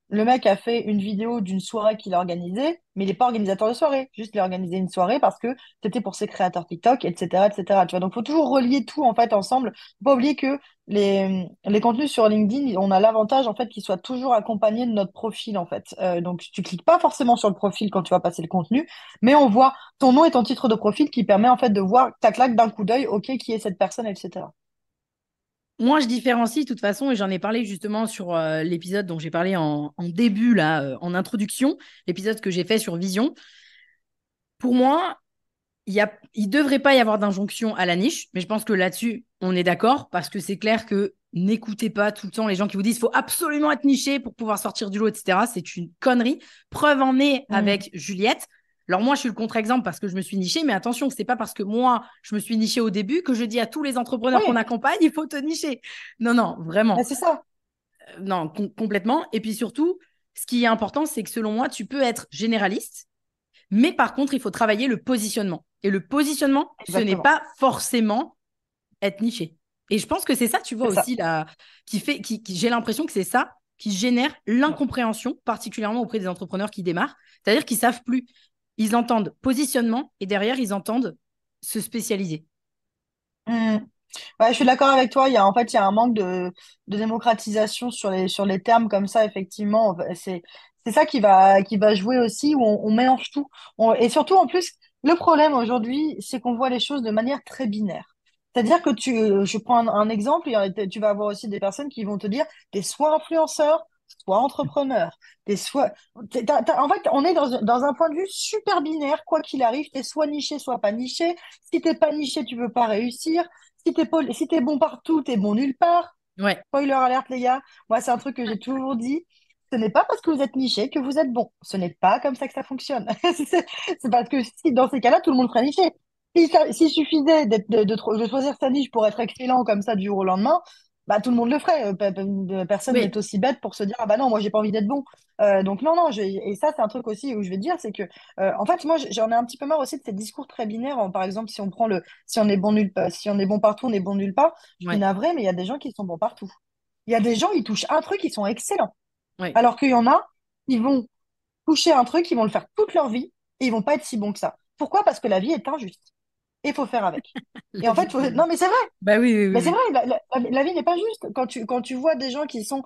S1: Le mec a fait une vidéo d'une soirée qu'il a organisée, mais il n'est pas organisateur de soirée. Juste, il a organisé une soirée parce que c'était pour ses créateurs TikTok, etc., etc. Tu vois, donc, faut toujours relier tout en fait ensemble. Faut pas oublier que les contenus sur LinkedIn, on a l'avantage en fait qu'ils soient toujours accompagnés de notre profil en fait. Donc tu cliques pas forcément sur le profil quand tu vas passer le contenu, mais on voit ton nom et ton titre de profil qui permet en fait de voir ta claque d'un coup d'œil, ok, qui est cette personne, etc.
S2: Moi, je différencie de toute façon, et j'en ai parlé justement sur l'épisode dont j'ai parlé en début, là, en introduction, l'épisode que j'ai fait sur Vision. Pour moi, il devrait pas y avoir d'injonction à la niche, mais je pense que là-dessus, on est d'accord, parce que c'est clair que n'écoutez pas tout le temps les gens qui vous disent qu'il faut absolument être niché pour pouvoir sortir du lot, etc. C'est une connerie. Preuve en est
S1: Mm.
S2: avec Juliette. Alors moi, je suis le contre-exemple parce que je me suis nichée, mais attention, c'est pas parce que moi, je me suis nichée au début que je dis à tous les entrepreneurs qu'on
S1: Oui,
S2: accompagne, il faut te nicher. Non, non,
S1: mais
S2: vraiment.
S1: c'est ça.
S2: Non, complètement. Et puis surtout, ce qui est important, c'est que selon moi, tu peux être généraliste, mais par contre, il faut travailler le positionnement. Et le positionnement, ce n'est
S1: Exactement.
S2: pas forcément être niché. Et je pense que c'est ça, tu vois
S1: C'est ça.
S2: aussi, là, j'ai l'impression que c'est ça qui génère l'incompréhension, particulièrement auprès des entrepreneurs qui démarrent. C'est-à-dire qu'ils savent plus. Ils entendent positionnement et derrière, ils entendent se spécialiser.
S1: Mm. Ouais, je suis d'accord avec toi. Il y a un manque de démocratisation sur les termes comme ça, effectivement. C'est ça qui va jouer aussi, où on mélange tout. Et surtout, en plus, le problème aujourd'hui, c'est qu'on voit les choses de manière très binaire. C'est-à-dire que je prends un exemple, tu vas avoir aussi des personnes qui vont te dire, t'es soit influenceur, soit entrepreneur. En fait, on est dans un point de vue super binaire, quoi qu'il arrive, t'es soit niché, soit pas niché. Si t'es pas niché, tu peux pas réussir. Si t'es bon partout, t'es bon nulle part.
S2: Ouais.
S1: Spoiler alerte, les gars. Moi, c'est un truc que j'ai toujours dit. Ce n'est pas parce que vous êtes niché que vous êtes bon. Ce n'est pas comme ça que ça fonctionne. C'est parce que si, dans ces cas-là, tout le monde serait niché. S'il suffisait de choisir sa niche pour être excellent comme ça du jour au lendemain, bah, tout le monde le ferait. Personne n'est
S2: Oui.
S1: aussi bête pour se dire, ah bah non, moi, j'ai pas envie d'être bon. Donc, non, non. Et ça, c'est un truc aussi où je vais dire, c'est que, en fait, moi, j'en ai un petit peu marre aussi de ces discours très binaires. Par exemple, si on est bon nulle part, si on est bon partout, on est bon nulle part. Je suis
S2: Ouais.
S1: navrée, mais il y a des gens qui sont bons partout. Il y a des gens, ils touchent un truc, ils sont excellents.
S2: Ouais.
S1: Alors qu'il y en a, ils vont toucher un truc, ils vont le faire toute leur vie et ils vont pas être si bons que ça. Pourquoi? Parce que la vie est injuste. et il faut faire avec. Et
S2: La
S1: en
S2: vie
S1: fait,
S2: n'est pas
S1: non,
S2: juste.
S1: mais c'est vrai.
S2: Bah oui, oui, oui,
S1: Mais c'est
S2: oui.
S1: vrai, la vie n'est pas juste. Quand tu vois des gens qui sont,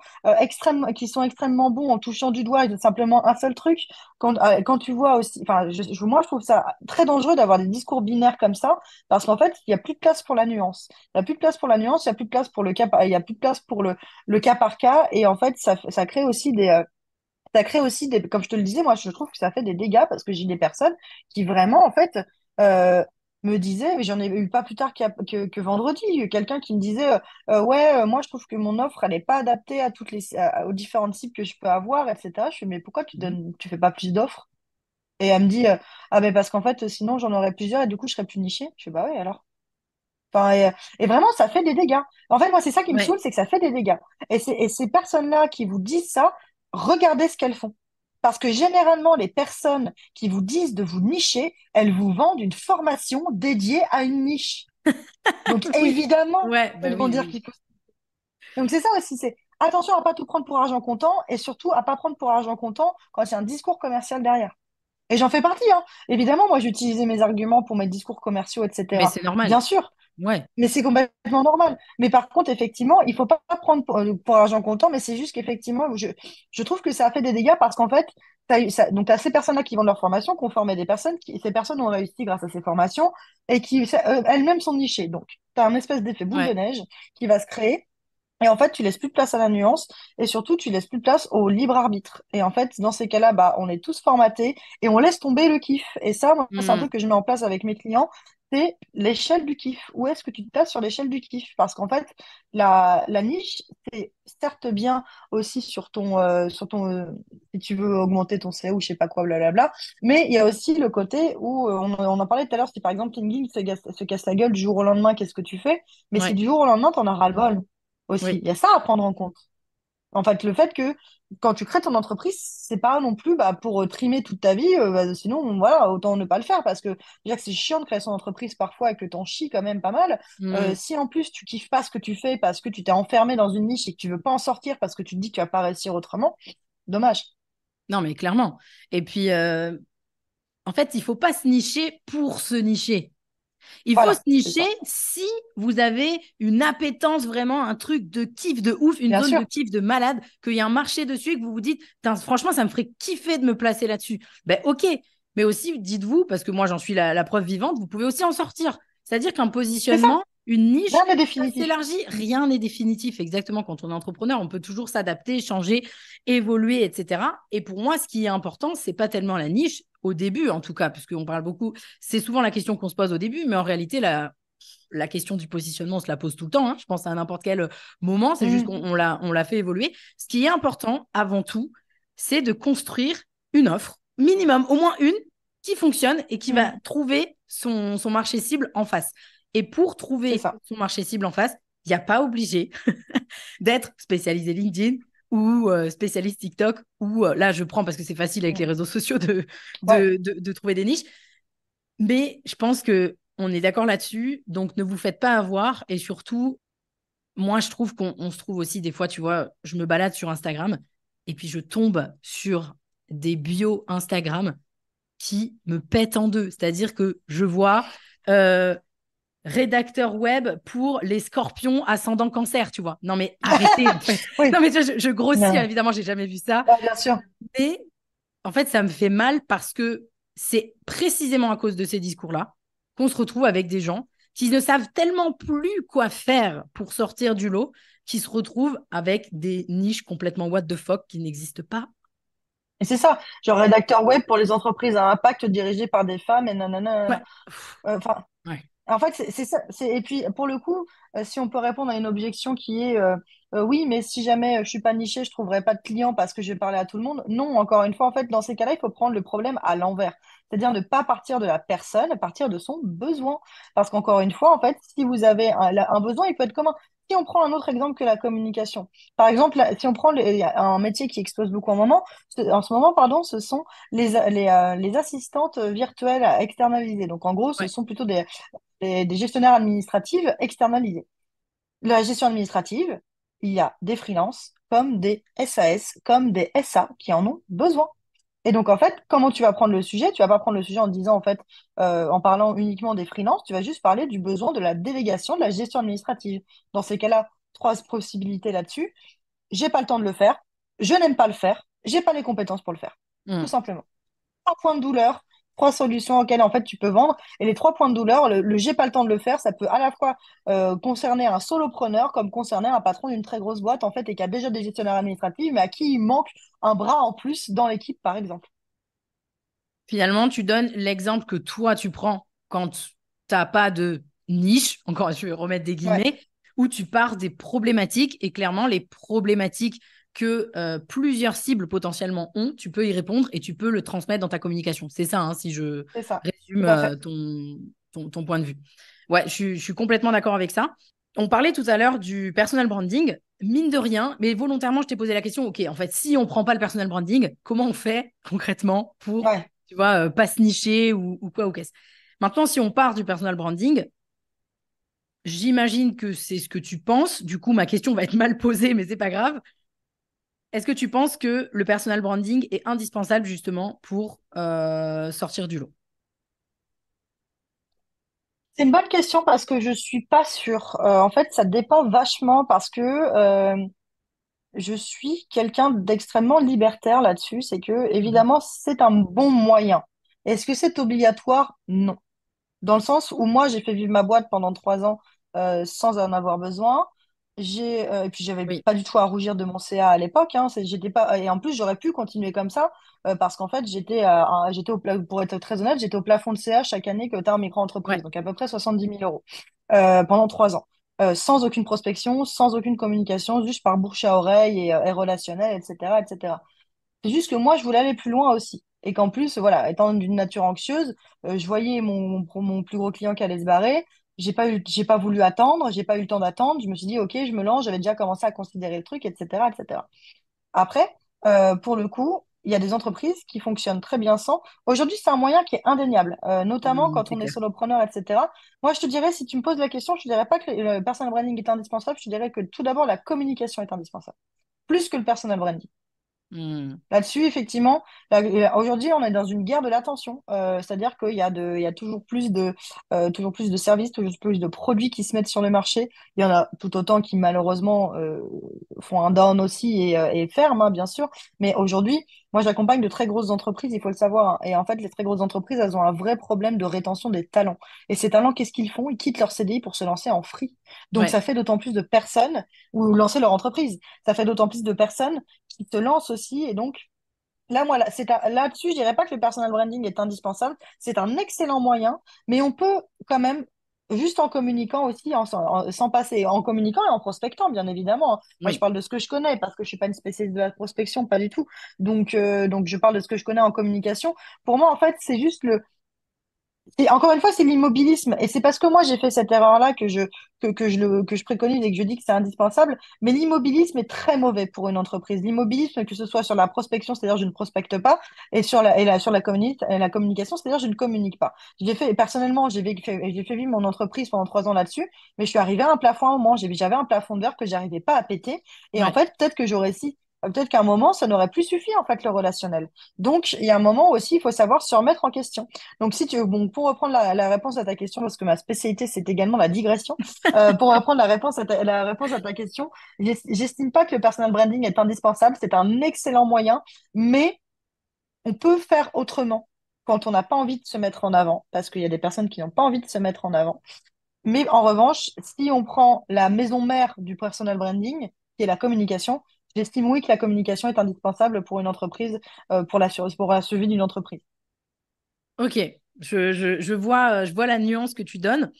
S1: qui sont extrêmement bons en touchant du doigt simplement un seul truc, quand tu vois aussi, enfin, moi, je trouve ça très dangereux d'avoir des discours binaires comme ça, parce qu'en fait, il n'y a plus de place pour la nuance. Il n'y a plus de place pour la nuance, il n'y a plus de place pour il y a plus de place pour le cas par cas, et en fait, ça crée aussi ça crée aussi des, comme je te le disais, moi, je trouve que ça fait des dégâts parce que j'ai des personnes qui vraiment, en fait, euh, me disaient, mais j'en ai eu pas plus tard que vendredi, quelqu'un qui me disait, ouais, moi, je trouve que mon offre, elle n'est pas adaptée à aux différents types que je peux avoir, etc. Je fais, mais pourquoi
S2: Mhm.
S1: tu fais pas plus d'offres? Et elle me dit, ah, mais parce qu'en fait, sinon, j'en aurais plusieurs et du coup, je serais plus nichée. Je fais, bah oui, alors. Enfin, et vraiment, ça fait des dégâts. En fait, moi, c'est ça qui me
S2: Ouais,
S1: saoule, c'est que ça fait des dégâts. Et ces personnes-là qui vous disent ça, regardez ce qu'elles font. Parce que généralement, les personnes qui vous disent de vous nicher, elles vous vendent une formation dédiée à une niche. Donc,
S2: oui.
S1: évidemment,
S2: Ouais, bah
S1: elles vont
S2: oui,
S1: dire
S2: oui.
S1: qu'il faut. Donc, c'est ça aussi, c'est attention à pas tout prendre pour argent comptant et surtout à pas prendre pour argent comptant quand il y a un discours commercial derrière. Et j'en fais partie, hein. Évidemment, moi, j'ai utilisé mes arguments pour mes discours commerciaux,
S2: Mais
S1: etc.
S2: c'est normal.
S1: Bien sûr.
S2: Ouais.
S1: Mais c'est complètement normal. Mais par contre, effectivement, il faut pas prendre pour argent comptant, mais c'est juste qu'effectivement, je trouve que ça a fait des dégâts parce qu'en fait, donc tu as ces personnes-là qui vendent leur formation, qui ont formé des personnes, ces personnes ont réussi grâce à ces formations et qui elles-mêmes sont nichées. Donc, tu as un espèce d'effet boule de
S2: Ouais.
S1: neige qui va se créer. Et en fait, tu laisses plus de place à la nuance et surtout, tu laisses plus de place au libre arbitre. Et en fait, dans ces cas-là, bah, on est tous formatés et on laisse tomber le kiff. Et ça, moi, c'est un
S2: Hmm.
S1: truc que je mets en place avec mes clients, c'est l'échelle du kiff. Où est-ce que tu te places sur l'échelle du kiff? Parce qu'en fait, la niche, c'est certes bien aussi si tu veux augmenter ton CO ou je sais pas quoi, blablabla. Mais il y a aussi le côté où, on en parlait tout à l'heure, si par exemple LinkedIn se casse la gueule du jour au lendemain, qu'est-ce que tu fais? Mais si
S2: Ouais.
S1: du jour au lendemain, t'en as ras-le-bol aussi.
S2: Oui.
S1: Il y a ça à prendre en compte. En fait, le fait que quand tu crées ton entreprise, c'est pas non plus bah, pour trimer toute ta vie, sinon, voilà, autant ne pas le faire parce que déjà que c'est chiant de créer son entreprise parfois et que t'en chies quand même pas mal.
S2: Hmm.
S1: Si en plus tu kiffes pas ce que tu fais parce que tu t'es enfermé dans une niche et que tu veux pas en sortir parce que tu te dis que tu vas pas réussir autrement, dommage.
S2: Non, mais clairement. Et puis, en fait, il faut pas se nicher pour se nicher. Il faut se
S1: Voilà, c'est
S2: nicher
S1: ça.
S2: si vous avez une appétence, vraiment un truc de kiff de ouf, une
S1: Bien
S2: zone de
S1: sûr,
S2: kiff de malade, qu'il y a un marché dessus et que vous vous dites, putain, franchement, ça me ferait kiffer de me placer là-dessus. Ben ok, mais aussi dites-vous, parce que moi j'en suis la preuve vivante, vous pouvez aussi en sortir. C'est-à-dire qu'un
S1: c'est ça.
S2: positionnement, une niche,
S1: Rien n'est
S2: ça
S1: définitif.
S2: s'élargit, rien n'est définitif. Exactement, quand on est entrepreneur, on peut toujours s'adapter, changer, évoluer, etc. Et pour moi, ce qui est important, c'est pas tellement la niche, au début en tout cas, parce qu'on parle beaucoup, c'est souvent la question qu'on se pose au début, mais en réalité, la question du positionnement, on se la pose tout le temps. Hein. Je pense à n'importe quel moment. C'est juste
S1: Mm.
S2: qu'on l'a fait évoluer. Ce qui est important, avant tout, c'est de construire une offre, minimum, au moins une, qui fonctionne et qui va
S1: Mm.
S2: trouver son marché cible en face. Et pour
S1: C'est
S2: trouver
S1: ça.
S2: son marché cible en face, il n'y a pas obligé d'être spécialisé LinkedIn ou spécialiste TikTok, ou là, je prends parce que c'est facile avec les
S1: Mm.
S2: réseaux sociaux
S1: Ouais.
S2: de trouver des niches. Mais je pense que on est d'accord là-dessus, donc ne vous faites pas avoir. Et surtout, moi, je trouve qu'on se trouve aussi des fois, tu vois, je me balade sur Instagram et puis je tombe sur des bios Instagram qui me pètent en deux. C'est-à-dire que je vois euh, rédacteur web pour les scorpions ascendant cancer, tu vois. Non, mais arrêtez, en fait.
S1: Oui.
S2: Non, mais tu vois, je grossis, hein,
S1: Bien.
S2: évidemment, j'ai jamais vu ça.
S1: Ouais, bien sûr.
S2: Mais en fait, ça me fait mal parce que c'est précisément à cause de ces discours-là qu'on se retrouve avec des gens qui ne savent tellement plus quoi faire pour sortir du lot, qui se retrouvent avec des niches complètement what the fuck qui n'existent pas.
S1: Et c'est ça, genre rédacteur web pour les entreprises à impact dirigées par des femmes et nanana.
S2: Ouais. Pff,
S1: Enfin,
S2: ouais.
S1: en fait, c'est ça. Et puis, pour le coup, si on peut répondre à une objection qui est oui, mais si jamais je suis pas nichée, je trouverai pas de clients parce que je vais parler à tout le monde. Non, encore une fois, en fait, dans ces cas-là, il faut prendre le problème à l'envers. C'est-à-dire ne pas partir de la personne, partir de son besoin. Parce qu'encore une fois, en fait, si vous avez un besoin, il peut être commun. Si on prend un autre exemple que la communication, par exemple, si on prend il y a un métier qui explose beaucoup en ce moment, pardon, ce sont les assistantes virtuelles externalisées. Donc, en gros, ce
S2: Ouais.
S1: sont plutôt des gestionnaires administratifs externalisés. La gestion administrative, il y a des freelances comme des SAS, comme des SA qui en ont besoin. Et donc, en fait, comment tu vas prendre le sujet? Tu vas pas prendre le sujet en disant, en fait, en parlant uniquement des freelances, tu vas juste parler du besoin de la délégation, de la gestion administrative. Dans ces cas-là, trois possibilités là-dessus. J'ai pas le temps de le faire, je n'aime pas le faire, j'ai pas les compétences pour le faire. Tout
S2: Hmm.
S1: simplement. Trois points de douleur, trois solutions auxquelles en fait tu peux vendre. Et les trois points de douleur, le j'ai pas le temps de le faire, ça peut à la fois concerner un solopreneur comme concerner un patron d'une très grosse boîte en fait et qui a déjà des gestionnaires administratifs, mais à qui il manque un bras en plus dans l'équipe, par exemple.
S2: Finalement, tu donnes l'exemple que toi, tu prends quand tu n'as pas de niche, encore, je vais remettre des
S1: Ouais,
S2: guillemets, où tu pars des problématiques et clairement, les problématiques que plusieurs cibles potentiellement ont, tu peux y répondre et tu peux le transmettre dans ta communication. C'est ça, hein, si je
S1: c'est ça.
S2: résume
S1: Tout à fait.
S2: ton point de vue. Ouais, je suis complètement d'accord avec ça. On parlait tout à l'heure du personal branding. Mine de rien, mais volontairement, je t'ai posé la question, OK, en fait, si on ne prend pas le personal branding, comment on fait concrètement pour,
S1: Ouais.
S2: tu vois, pas se nicher ou quoi ou qu'est-ce. Maintenant, si on part du personal branding, j'imagine que c'est ce que tu penses. Du coup, ma question va être mal posée, mais c'est pas grave. Est-ce que tu penses que le personal branding est indispensable justement pour sortir du lot?
S1: C'est une bonne question parce que je suis pas sûre. En fait, ça dépend vachement parce que je suis quelqu'un d'extrêmement libertaire là-dessus. C'est que,
S2: Mhm.
S1: évidemment, c'est un bon moyen. Est-ce que c'est obligatoire? Non. Dans le sens où moi, j'ai fait vivre ma boîte pendant 3 ans sans en avoir besoin. Et puis, j'avais
S2: Oui,
S1: pas du tout à rougir de mon CA à l'époque. Hein, j'étais pas, et en plus, j'aurais pu continuer comme ça parce qu'en fait, pour être très honnête, j'étais au plafond de CA chaque année que tu as en micro-entreprise,
S2: ouais,
S1: donc à peu près 70 000 € pendant 3 ans. Sans aucune prospection, sans aucune communication, juste par bouche à oreille et relationnel, etc., etc. C'est juste que moi, je voulais aller plus loin aussi. Et qu'en plus, voilà, étant d'une nature anxieuse, je voyais mon plus gros client qui allait se barrer. J'ai pas voulu attendre, j'ai pas eu le temps d'attendre. Je me suis dit, OK, je me lance. J'avais déjà commencé à considérer le truc, etc., etc. Après, pour le coup, il y a des entreprises qui fonctionnent très bien sans. Aujourd'hui, c'est un moyen qui est indéniable, notamment
S2: mhm,
S1: quand
S2: c'est
S1: on est
S2: clair.
S1: solopreneur, etc. Moi, je te dirais, si tu me poses la question, je te dirais pas que le personal branding est indispensable. Je te dirais que tout d'abord, la communication est indispensable, plus que le personal branding.
S2: Hmm.
S1: Là-dessus, effectivement, aujourd'hui, on est dans une guerre de l'attention. C'est-à-dire il y a toujours plus de services, toujours plus de produits qui se mettent sur le marché. Il y en a tout autant qui, malheureusement, font un down aussi et ferment, hein, bien sûr. Mais aujourd'hui, moi, j'accompagne de très grosses entreprises, il faut le savoir, hein. Et en fait, les très grosses entreprises, elles ont un vrai problème de rétention des talents. Et ces talents, qu'est-ce qu'ils font? Ils quittent leur CDI pour se lancer en free. Donc,
S2: Ouais.
S1: ça fait d'autant plus de personnes, ou lancer leur entreprise. Ça fait d'autant plus de personnes qui te lance aussi. Et donc, là, moi, là-dessus, je dirais pas que le personal branding est indispensable. C'est un excellent moyen, mais on peut quand même, juste en communiquant aussi, sans passer, en communiquant et en prospectant, bien évidemment, hein. Moi, je
S2: Oui.
S1: parle de ce que je connais parce que je suis pas une spécialiste de la prospection, pas du tout. Donc je parle de ce que je connais en communication. Pour moi, en fait, c'est juste et encore une fois, c'est l'immobilisme. Et c'est parce que moi, j'ai fait cette erreur-là que je préconise et que je dis que c'est indispensable. Mais l'immobilisme est très mauvais pour une entreprise. L'immobilisme, que ce soit sur la prospection, c'est-à-dire je ne prospecte pas, et sur la communication, c'est-à-dire je ne communique pas. Personnellement, j'ai fait vivre mon entreprise pendant 3 ans là-dessus, mais je suis arrivée à un plafond à un moment. J'avais un plafond d'heures que j'arrivais pas à péter. Et en
S2: Ouais.
S1: fait, peut-être qu'à un moment, ça n'aurait plus suffi, en fait, le relationnel. Donc, il y a un moment aussi, il faut savoir se remettre en question. Donc, si tu veux, bon, pour reprendre la réponse à ta question, parce que ma spécialité, c'est également la digression, pour reprendre la réponse à ta question, j'estime pas que le personal branding est indispensable. C'est un excellent moyen, mais on peut faire autrement quand on n'a pas envie de se mettre en avant, parce qu'il y a des personnes qui n'ont pas envie de se mettre en avant. Mais en revanche, si on prend la maison mère du personal branding, qui est la communication, j'estime oui que la communication est indispensable pour une entreprise, pour la survie d'une entreprise.
S2: Ok. Je vois la nuance que tu donnes.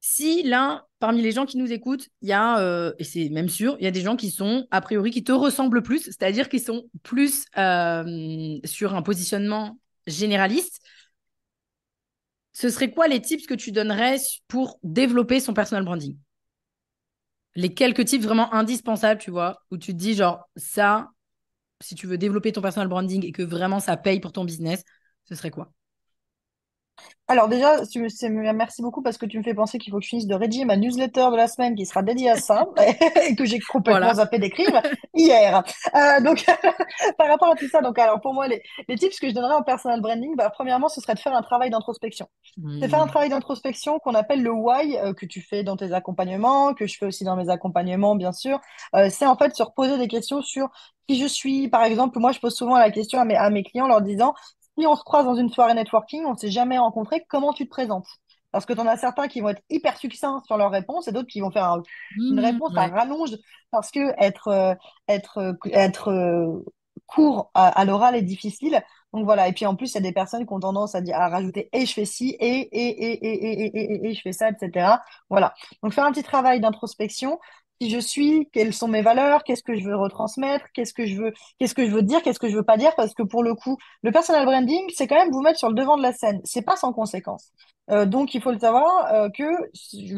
S2: Si là, parmi les gens qui nous écoutent, il y a, et c'est même sûr, il y a des gens qui sont, a priori, qui te ressemblent plus, c'est-à-dire qui sont plus sur un positionnement généraliste, ce serait quoi les tips que tu donnerais pour développer son personal branding? Les quelques tips vraiment indispensables, tu vois, où tu te dis, genre, ça, si tu veux développer ton personal branding et que vraiment ça paye pour ton business, ce serait quoi?
S1: Alors déjà, merci beaucoup parce que tu me fais penser qu'il faut que je finisse de rédiger ma newsletter de la semaine qui sera dédiée à ça et que j'ai complètement
S2: Voilà.
S1: zappé d'écrire hier. Donc, par rapport à tout ça, donc alors pour moi, les tips que je donnerais en personal branding, bah, premièrement, ce serait de faire un travail d'introspection. C'est faire un
S2: Hmm.
S1: travail d'introspection qu'on appelle le why, que tu fais dans tes accompagnements, que je fais aussi dans mes accompagnements, bien sûr. C'est en fait se reposer des questions sur qui je suis. Par exemple, moi, je pose souvent la question à mes clients leur disant, si on se croise dans une soirée networking, on ne s'est jamais rencontré, comment tu te présentes? Parce que tu en as certains qui vont être hyper succincts sur leurs réponses et d'autres qui vont faire une
S2: Hmm,
S1: réponse à
S2: ouais.
S1: rallonge parce que être court à l'oral est difficile. Donc voilà. Et puis en plus, il y a des personnes qui ont tendance à dire, à rajouter et je fais ci, et je fais ça, etc. Voilà. Donc faire un petit travail d'introspection. Qui je suis, quelles sont mes valeurs, qu'est-ce que je veux retransmettre, qu'est-ce que je veux dire, qu'est-ce que je veux pas dire, parce que pour le coup, le personal branding, c'est quand même vous mettre sur le devant de la scène. C'est pas sans conséquence. Donc, il faut le savoir que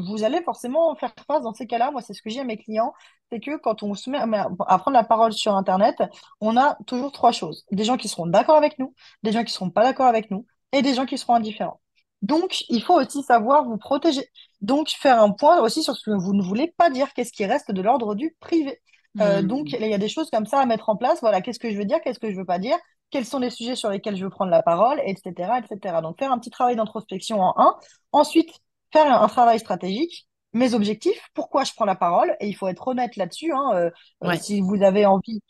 S1: vous allez forcément faire face dans ces cas-là. Moi, c'est ce que j'ai à mes clients, c'est que quand on se met à prendre la parole sur Internet, on a toujours trois choses. Des gens qui seront d'accord avec nous, des gens qui seront pas d'accord avec nous, et des gens qui seront indifférents. Donc, il faut aussi savoir vous protéger. Donc, faire un point aussi sur ce que vous ne voulez pas dire, qu'est-ce qui reste de l'ordre du privé. Donc,
S2: Hmm.
S1: il y a des choses comme ça à mettre en place. Voilà, qu'est-ce que je veux dire, qu'est-ce que je veux pas dire, quels sont les sujets sur lesquels je veux prendre la parole, etc., etc. Donc, faire un petit travail d'introspection en un. Ensuite, faire un travail stratégique, mes objectifs, pourquoi je prends la parole, et il faut être honnête là-dessus. Hein,
S2: Ouais.
S1: si vous avez envie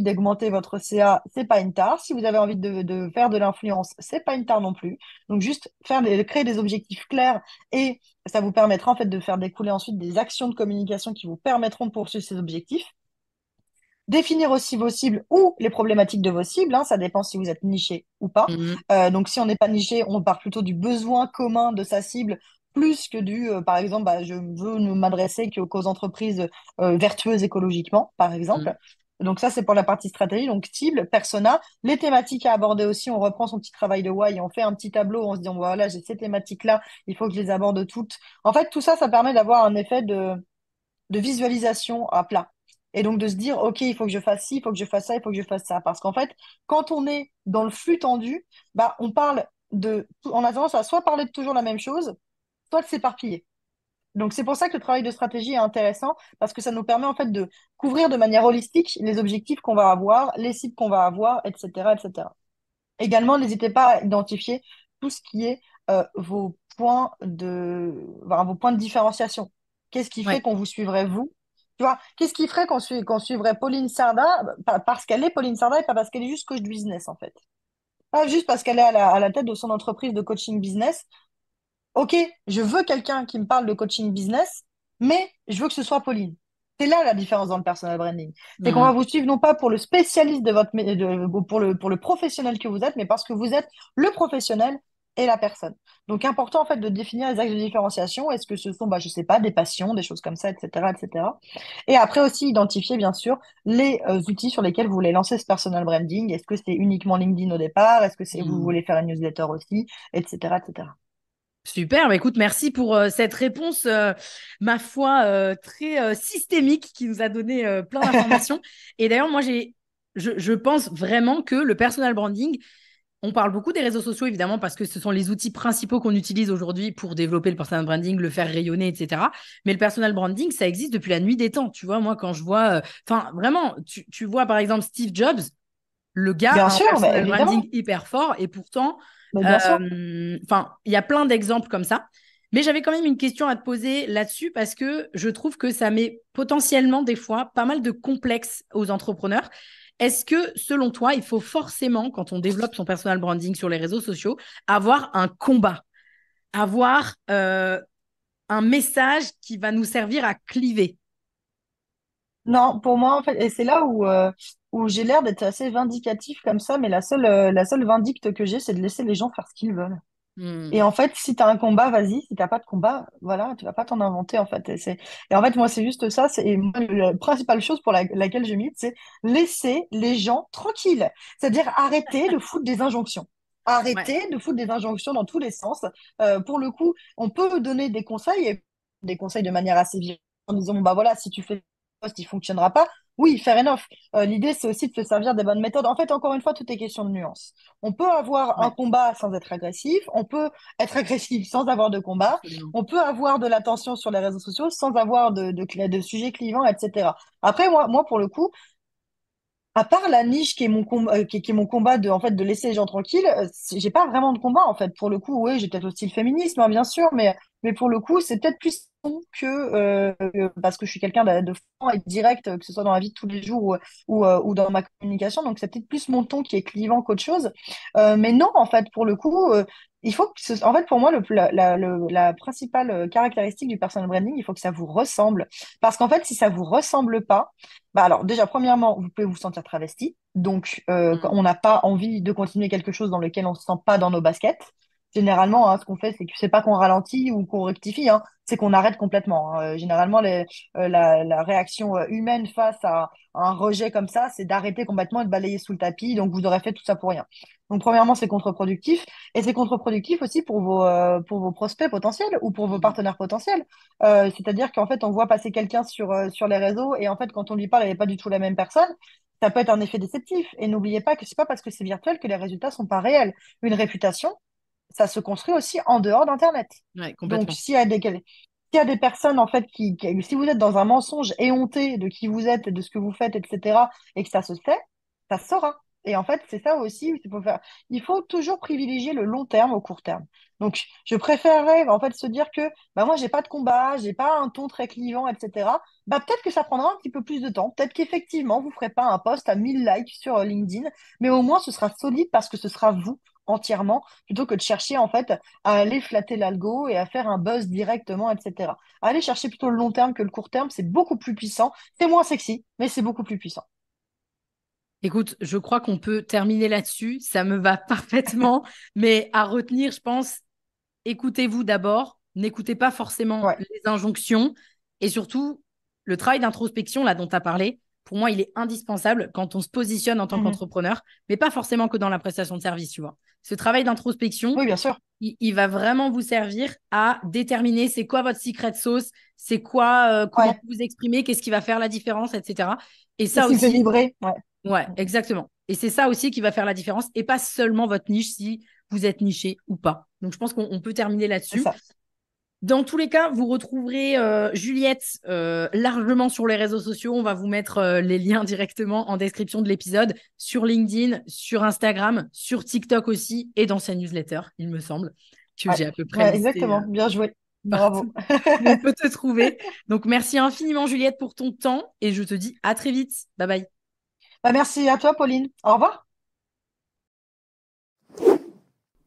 S1: d'augmenter votre CA, c'est pas une tare. Si vous avez envie de faire de l'influence, c'est pas une tare non plus. Donc, juste créer des objectifs clairs et ça vous permettra en fait de faire découler ensuite des actions de communication qui vous permettront de poursuivre ces objectifs. Définir aussi vos cibles ou les problématiques de vos cibles, hein, ça dépend si vous êtes niché ou pas.
S2: Hmm.
S1: Donc si on n'est pas niché, on part plutôt du besoin commun de sa cible plus que par exemple, bah, je veux ne m'adresser qu'aux entreprises vertueuses écologiquement, par
S2: Hmm.
S1: exemple. Donc ça, c'est pour la partie stratégie. Donc cible, persona, les thématiques à aborder aussi, on reprend son petit travail de why, on fait un petit tableau en se disant, voilà, j'ai ces thématiques-là, il faut que je les aborde toutes. En fait, tout ça, ça permet d'avoir un effet de visualisation à plat. Et donc de se dire, OK, il faut que je fasse ci, il faut que je fasse ça, il faut que je fasse ça. Parce qu'en fait, quand on est dans le flux tendu, bah, on a tendance à soit parler de toujours la même chose, soit de s'éparpiller. Donc c'est pour ça que le travail de stratégie est intéressant, parce que ça nous permet en fait de couvrir de manière holistique les objectifs qu'on va avoir, les cibles qu'on va avoir, etc., etc. Également, n'hésitez pas à identifier tout ce qui est vos points de différenciation. Qu'est-ce qui fait
S2: Ouais.
S1: qu'on vous suivrait vous? Tu vois, qu'est-ce qui ferait qu'on suivrait Pauline Sarda parce qu'elle est Pauline Sarda et pas parce qu'elle est juste coach de business en fait. Pas juste parce qu'elle est à la tête de son entreprise de coaching business. Ok, je veux quelqu'un qui me parle de coaching business, mais je veux que ce soit Pauline. C'est là la différence dans le personal branding. C'est qu'on va
S2: Hmm.
S1: vous suivre non pas pour le spécialiste pour le professionnel que vous êtes, mais parce que vous êtes le professionnel et la personne. Donc, important en fait de définir les axes de différenciation. Est-ce que ce sont, bah, je sais pas, des passions, des choses comme ça, etc., etc. Et après aussi identifier bien sûr les outils sur lesquels vous voulez lancer ce personal branding. Est-ce que c'est uniquement LinkedIn au départ? Est-ce que vous
S2: Hmm.
S1: voulez faire une newsletter aussi, etc., etc.
S2: Super, bah écoute, merci pour cette réponse, ma foi, très systémique qui nous a donné plein d'informations. Et d'ailleurs, je pense vraiment que le personal branding, on parle beaucoup des réseaux sociaux, évidemment, parce que ce sont les outils principaux qu'on utilise aujourd'hui pour développer le personal branding, le faire rayonner, etc. Mais le personal branding, ça existe depuis la nuit des temps. Tu vois, moi, quand je vois, enfin, vraiment, tu vois, par exemple, Steve Jobs, le gars
S1: Bien
S2: a un
S1: sûr, bah,
S2: personal
S1: évidemment.
S2: branding hyper fort et pourtant,
S1: Mais bien sûr.
S2: enfin, il y a plein d'exemples comme ça. Mais j'avais quand même une question à te poser là-dessus parce que je trouve que ça met potentiellement des fois pas mal de complexes aux entrepreneurs. Est-ce que, selon toi, il faut forcément, quand on développe son personal branding sur les réseaux sociaux, avoir un combat, avoir un message qui va nous servir à cliver?
S1: Non, pour moi, en fait, et c'est là où j'ai l'air d'être assez vindicatif comme ça, mais la seule vindicte que j'ai, c'est de laisser les gens faire ce qu'ils veulent. Et
S2: Hmm.
S1: en fait, si tu as un combat, vas-y. Si t'as pas de combat, voilà, tu vas pas t'en inventer, en fait. Et en fait, moi, c'est juste ça. Et moi, la principale chose pour laquelle je milite, c'est laisser les gens tranquilles. C'est-à-dire arrêter de foutre des injonctions.
S2: Ouais.
S1: Arrêter de foutre des injonctions dans tous les sens. Pour le coup, on peut donner des conseils, et des conseils de manière assez virée, en disant, bon, bah voilà, si tu fais ce poste, il fonctionnera pas. Oui, fair enough. L'idée, c'est aussi de se servir des bonnes méthodes. En fait, encore une fois, tout est question de nuance. On peut avoir un
S2: Ouais,
S1: combat sans être agressif. On peut être agressif sans avoir de combat.
S2: absolument.
S1: On peut avoir de l'attention sur les réseaux sociaux sans avoir de sujets clivants, etc. Après, moi, pour le coup, à part la niche qui est mon combat, qui est mon combat de, en fait, de laisser les gens tranquilles, j'ai pas vraiment de combat, en fait. Pour le coup, oui, j'ai peut-être aussi le féminisme, hein, bien sûr, mais pour le coup, c'est peut-être plus parce que je suis quelqu'un de franc et de direct, que ce soit dans la vie de tous les jours ou dans ma communication. Donc, c'est peut-être plus mon ton qui est clivant qu'autre chose. Mais non, en fait, pour le coup, il faut que en fait, pour moi, la principale caractéristique du personal branding, il faut que ça vous ressemble. Parce qu'en fait, si ça vous ressemble pas, bah alors, déjà, premièrement, vous pouvez vous sentir travesti. Donc, quand
S2: Mm.
S1: on n'a pas envie de continuer quelque chose dans lequel on ne se sent pas dans nos baskets. Généralement, hein, ce qu'on fait, c'est pas qu'on ralentit ou qu'on rectifie, hein, c'est qu'on arrête complètement, hein. Généralement, la réaction humaine face à un rejet comme ça, c'est d'arrêter complètement et de balayer sous le tapis. Donc, vous aurez fait tout ça pour rien. Donc, premièrement, c'est contre-productif. Et c'est contre-productif aussi pour vos prospects potentiels ou pour vos
S2: Mhm.
S1: partenaires potentiels. C'est-à-dire qu'en fait, on voit passer quelqu'un sur les réseaux et en fait, quand on lui parle, elle n'est pas du tout la même personne. Ça peut être un effet déceptif. Et n'oubliez pas que c'est pas parce que c'est virtuel que les résultats sont pas réels. Une réputation, ça se construit aussi en dehors d'Internet.
S2: Ouais,
S1: Donc,
S2: complètement.
S1: s'il y a des personnes, en fait, si vous êtes dans un mensonge éhonté de qui vous êtes et de ce que vous faites, etc., et que ça se fait, ça se saura. Et en fait, c'est ça aussi qu'il faut faire. Il faut toujours privilégier le long terme au court terme. Donc, je préférerais, en fait, se dire que, bah, moi, j'ai pas de combat, j'ai pas un ton très clivant, etc. Bah, peut-être que ça prendra un petit peu plus de temps. Peut-être qu'effectivement, vous ferez pas un post à 1000 likes sur LinkedIn, mais au moins, ce sera solide parce que ce sera vous entièrement, plutôt que de chercher, en fait, à aller flatter l'algo et à faire un buzz directement, etc. Aller chercher plutôt le long terme que le court terme, c'est beaucoup plus puissant. C'est moins sexy, mais c'est beaucoup plus puissant.
S2: Écoute, je crois qu'on peut terminer là-dessus. Ça me va parfaitement. Mais à retenir, je pense, écoutez-vous d'abord. N'écoutez pas forcément
S1: Ouais.
S2: les injonctions. Et surtout, le travail d'introspection, là, dont tu as parlé, pour moi, il est indispensable quand on se positionne en tant
S1: Mhm.
S2: qu'entrepreneur, mais pas forcément que dans la prestation de service, tu vois. Ce travail d'introspection,
S1: Oui, bien sûr.
S2: il va vraiment vous servir à déterminer c'est quoi votre secret sauce, c'est quoi, comment
S1: Ouais.
S2: vous vous exprimez, qu'est-ce qui va faire la différence, etc. Et ça
S1: Qu'est-ce qui me fait
S2: aussi,
S1: vibrer? Ouais.
S2: ouais, exactement. Et c'est ça aussi qui va faire la différence et pas seulement votre niche si vous êtes niché ou pas. Donc je pense qu'on peut terminer
S1: C'est
S2: là-dessus.
S1: ça.
S2: Dans tous les cas, vous retrouverez Juliette largement sur les réseaux sociaux. On va vous mettre les liens directement en description de l'épisode sur LinkedIn, sur Instagram, sur TikTok aussi et dans sa newsletter, il me semble, que
S1: Ouais.
S2: j'ai à peu près
S1: Ouais,
S2: listé
S1: exactement. Bien joué.
S2: partout
S1: Bravo.
S2: où on peut te trouver. Donc merci infiniment Juliette pour ton temps et je te dis à très vite. Bye bye.
S1: Bah, merci à toi, Pauline. Au revoir.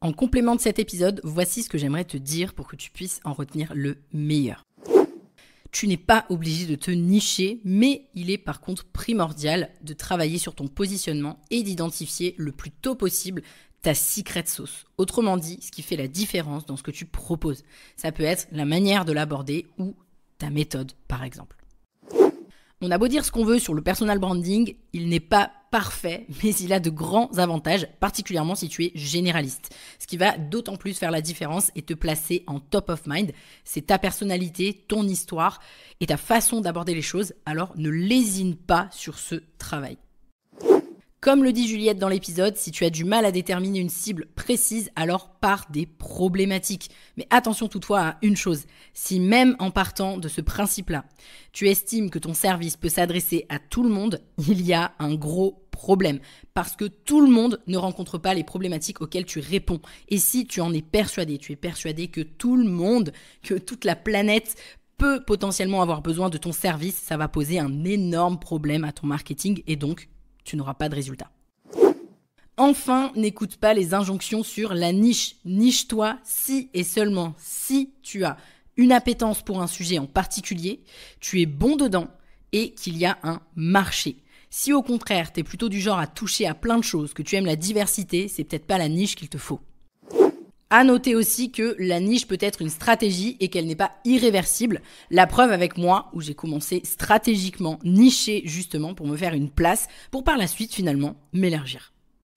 S2: En complément de cet épisode, voici ce que j'aimerais te dire pour que tu puisses en retenir le meilleur. Tu n'es pas obligé de te nicher, mais il est par contre primordial de travailler sur ton positionnement et d'identifier le plus tôt possible ta secret sauce. Autrement dit, ce qui fait la différence dans ce que tu proposes. Ça peut être la manière de l'aborder ou ta méthode, par exemple. On a beau dire ce qu'on veut sur le personal branding, il n'est pas parfait, mais il a de grands avantages, particulièrement si tu es généraliste. Ce qui va d'autant plus faire la différence et te placer en top of mind, c'est ta personnalité, ton histoire et ta façon d'aborder les choses, alors ne lésine pas sur ce travail. Comme le dit Juliette dans l'épisode, si tu as du mal à déterminer une cible précise, alors pars des problématiques. Mais attention toutefois à une chose, si même en partant de ce principe-là, tu estimes que ton service peut s'adresser à tout le monde, il y a un gros problème. Parce que tout le monde ne rencontre pas les problématiques auxquelles tu réponds. Et si tu en es persuadé, tu es persuadé que tout le monde, que toute la planète peut potentiellement avoir besoin de ton service, ça va poser un énorme problème à ton marketing et donc tu n'auras pas de résultat. Enfin, n'écoute pas les injonctions sur la niche. Niche-toi si et seulement si tu as une appétence pour un sujet en particulier, tu es bon dedans et qu'il y a un marché. Si au contraire, tu es plutôt du genre à toucher à plein de choses, que tu aimes la diversité, c'est peut-être pas la niche qu'il te faut. À noter aussi que la niche peut être une stratégie et qu'elle n'est pas irréversible. La preuve avec moi, où j'ai commencé stratégiquement niché justement pour me faire une place, pour par la suite finalement m'élargir.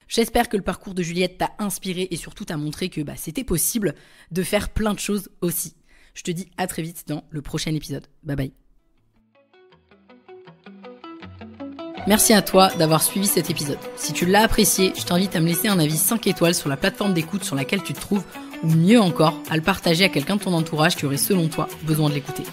S2: J'espère que le parcours de Juliette t'a inspiré et surtout t'a montré que c'était possible de faire plein de choses aussi. Je te dis à très vite dans le prochain épisode. Bye bye. Merci à toi d'avoir suivi cet épisode. Si tu l'as apprécié, je t'invite à me laisser un avis 5 étoiles sur la plateforme d'écoute sur laquelle tu te trouves, ou mieux encore, à le partager à quelqu'un de ton entourage qui aurait selon toi besoin de l'écouter.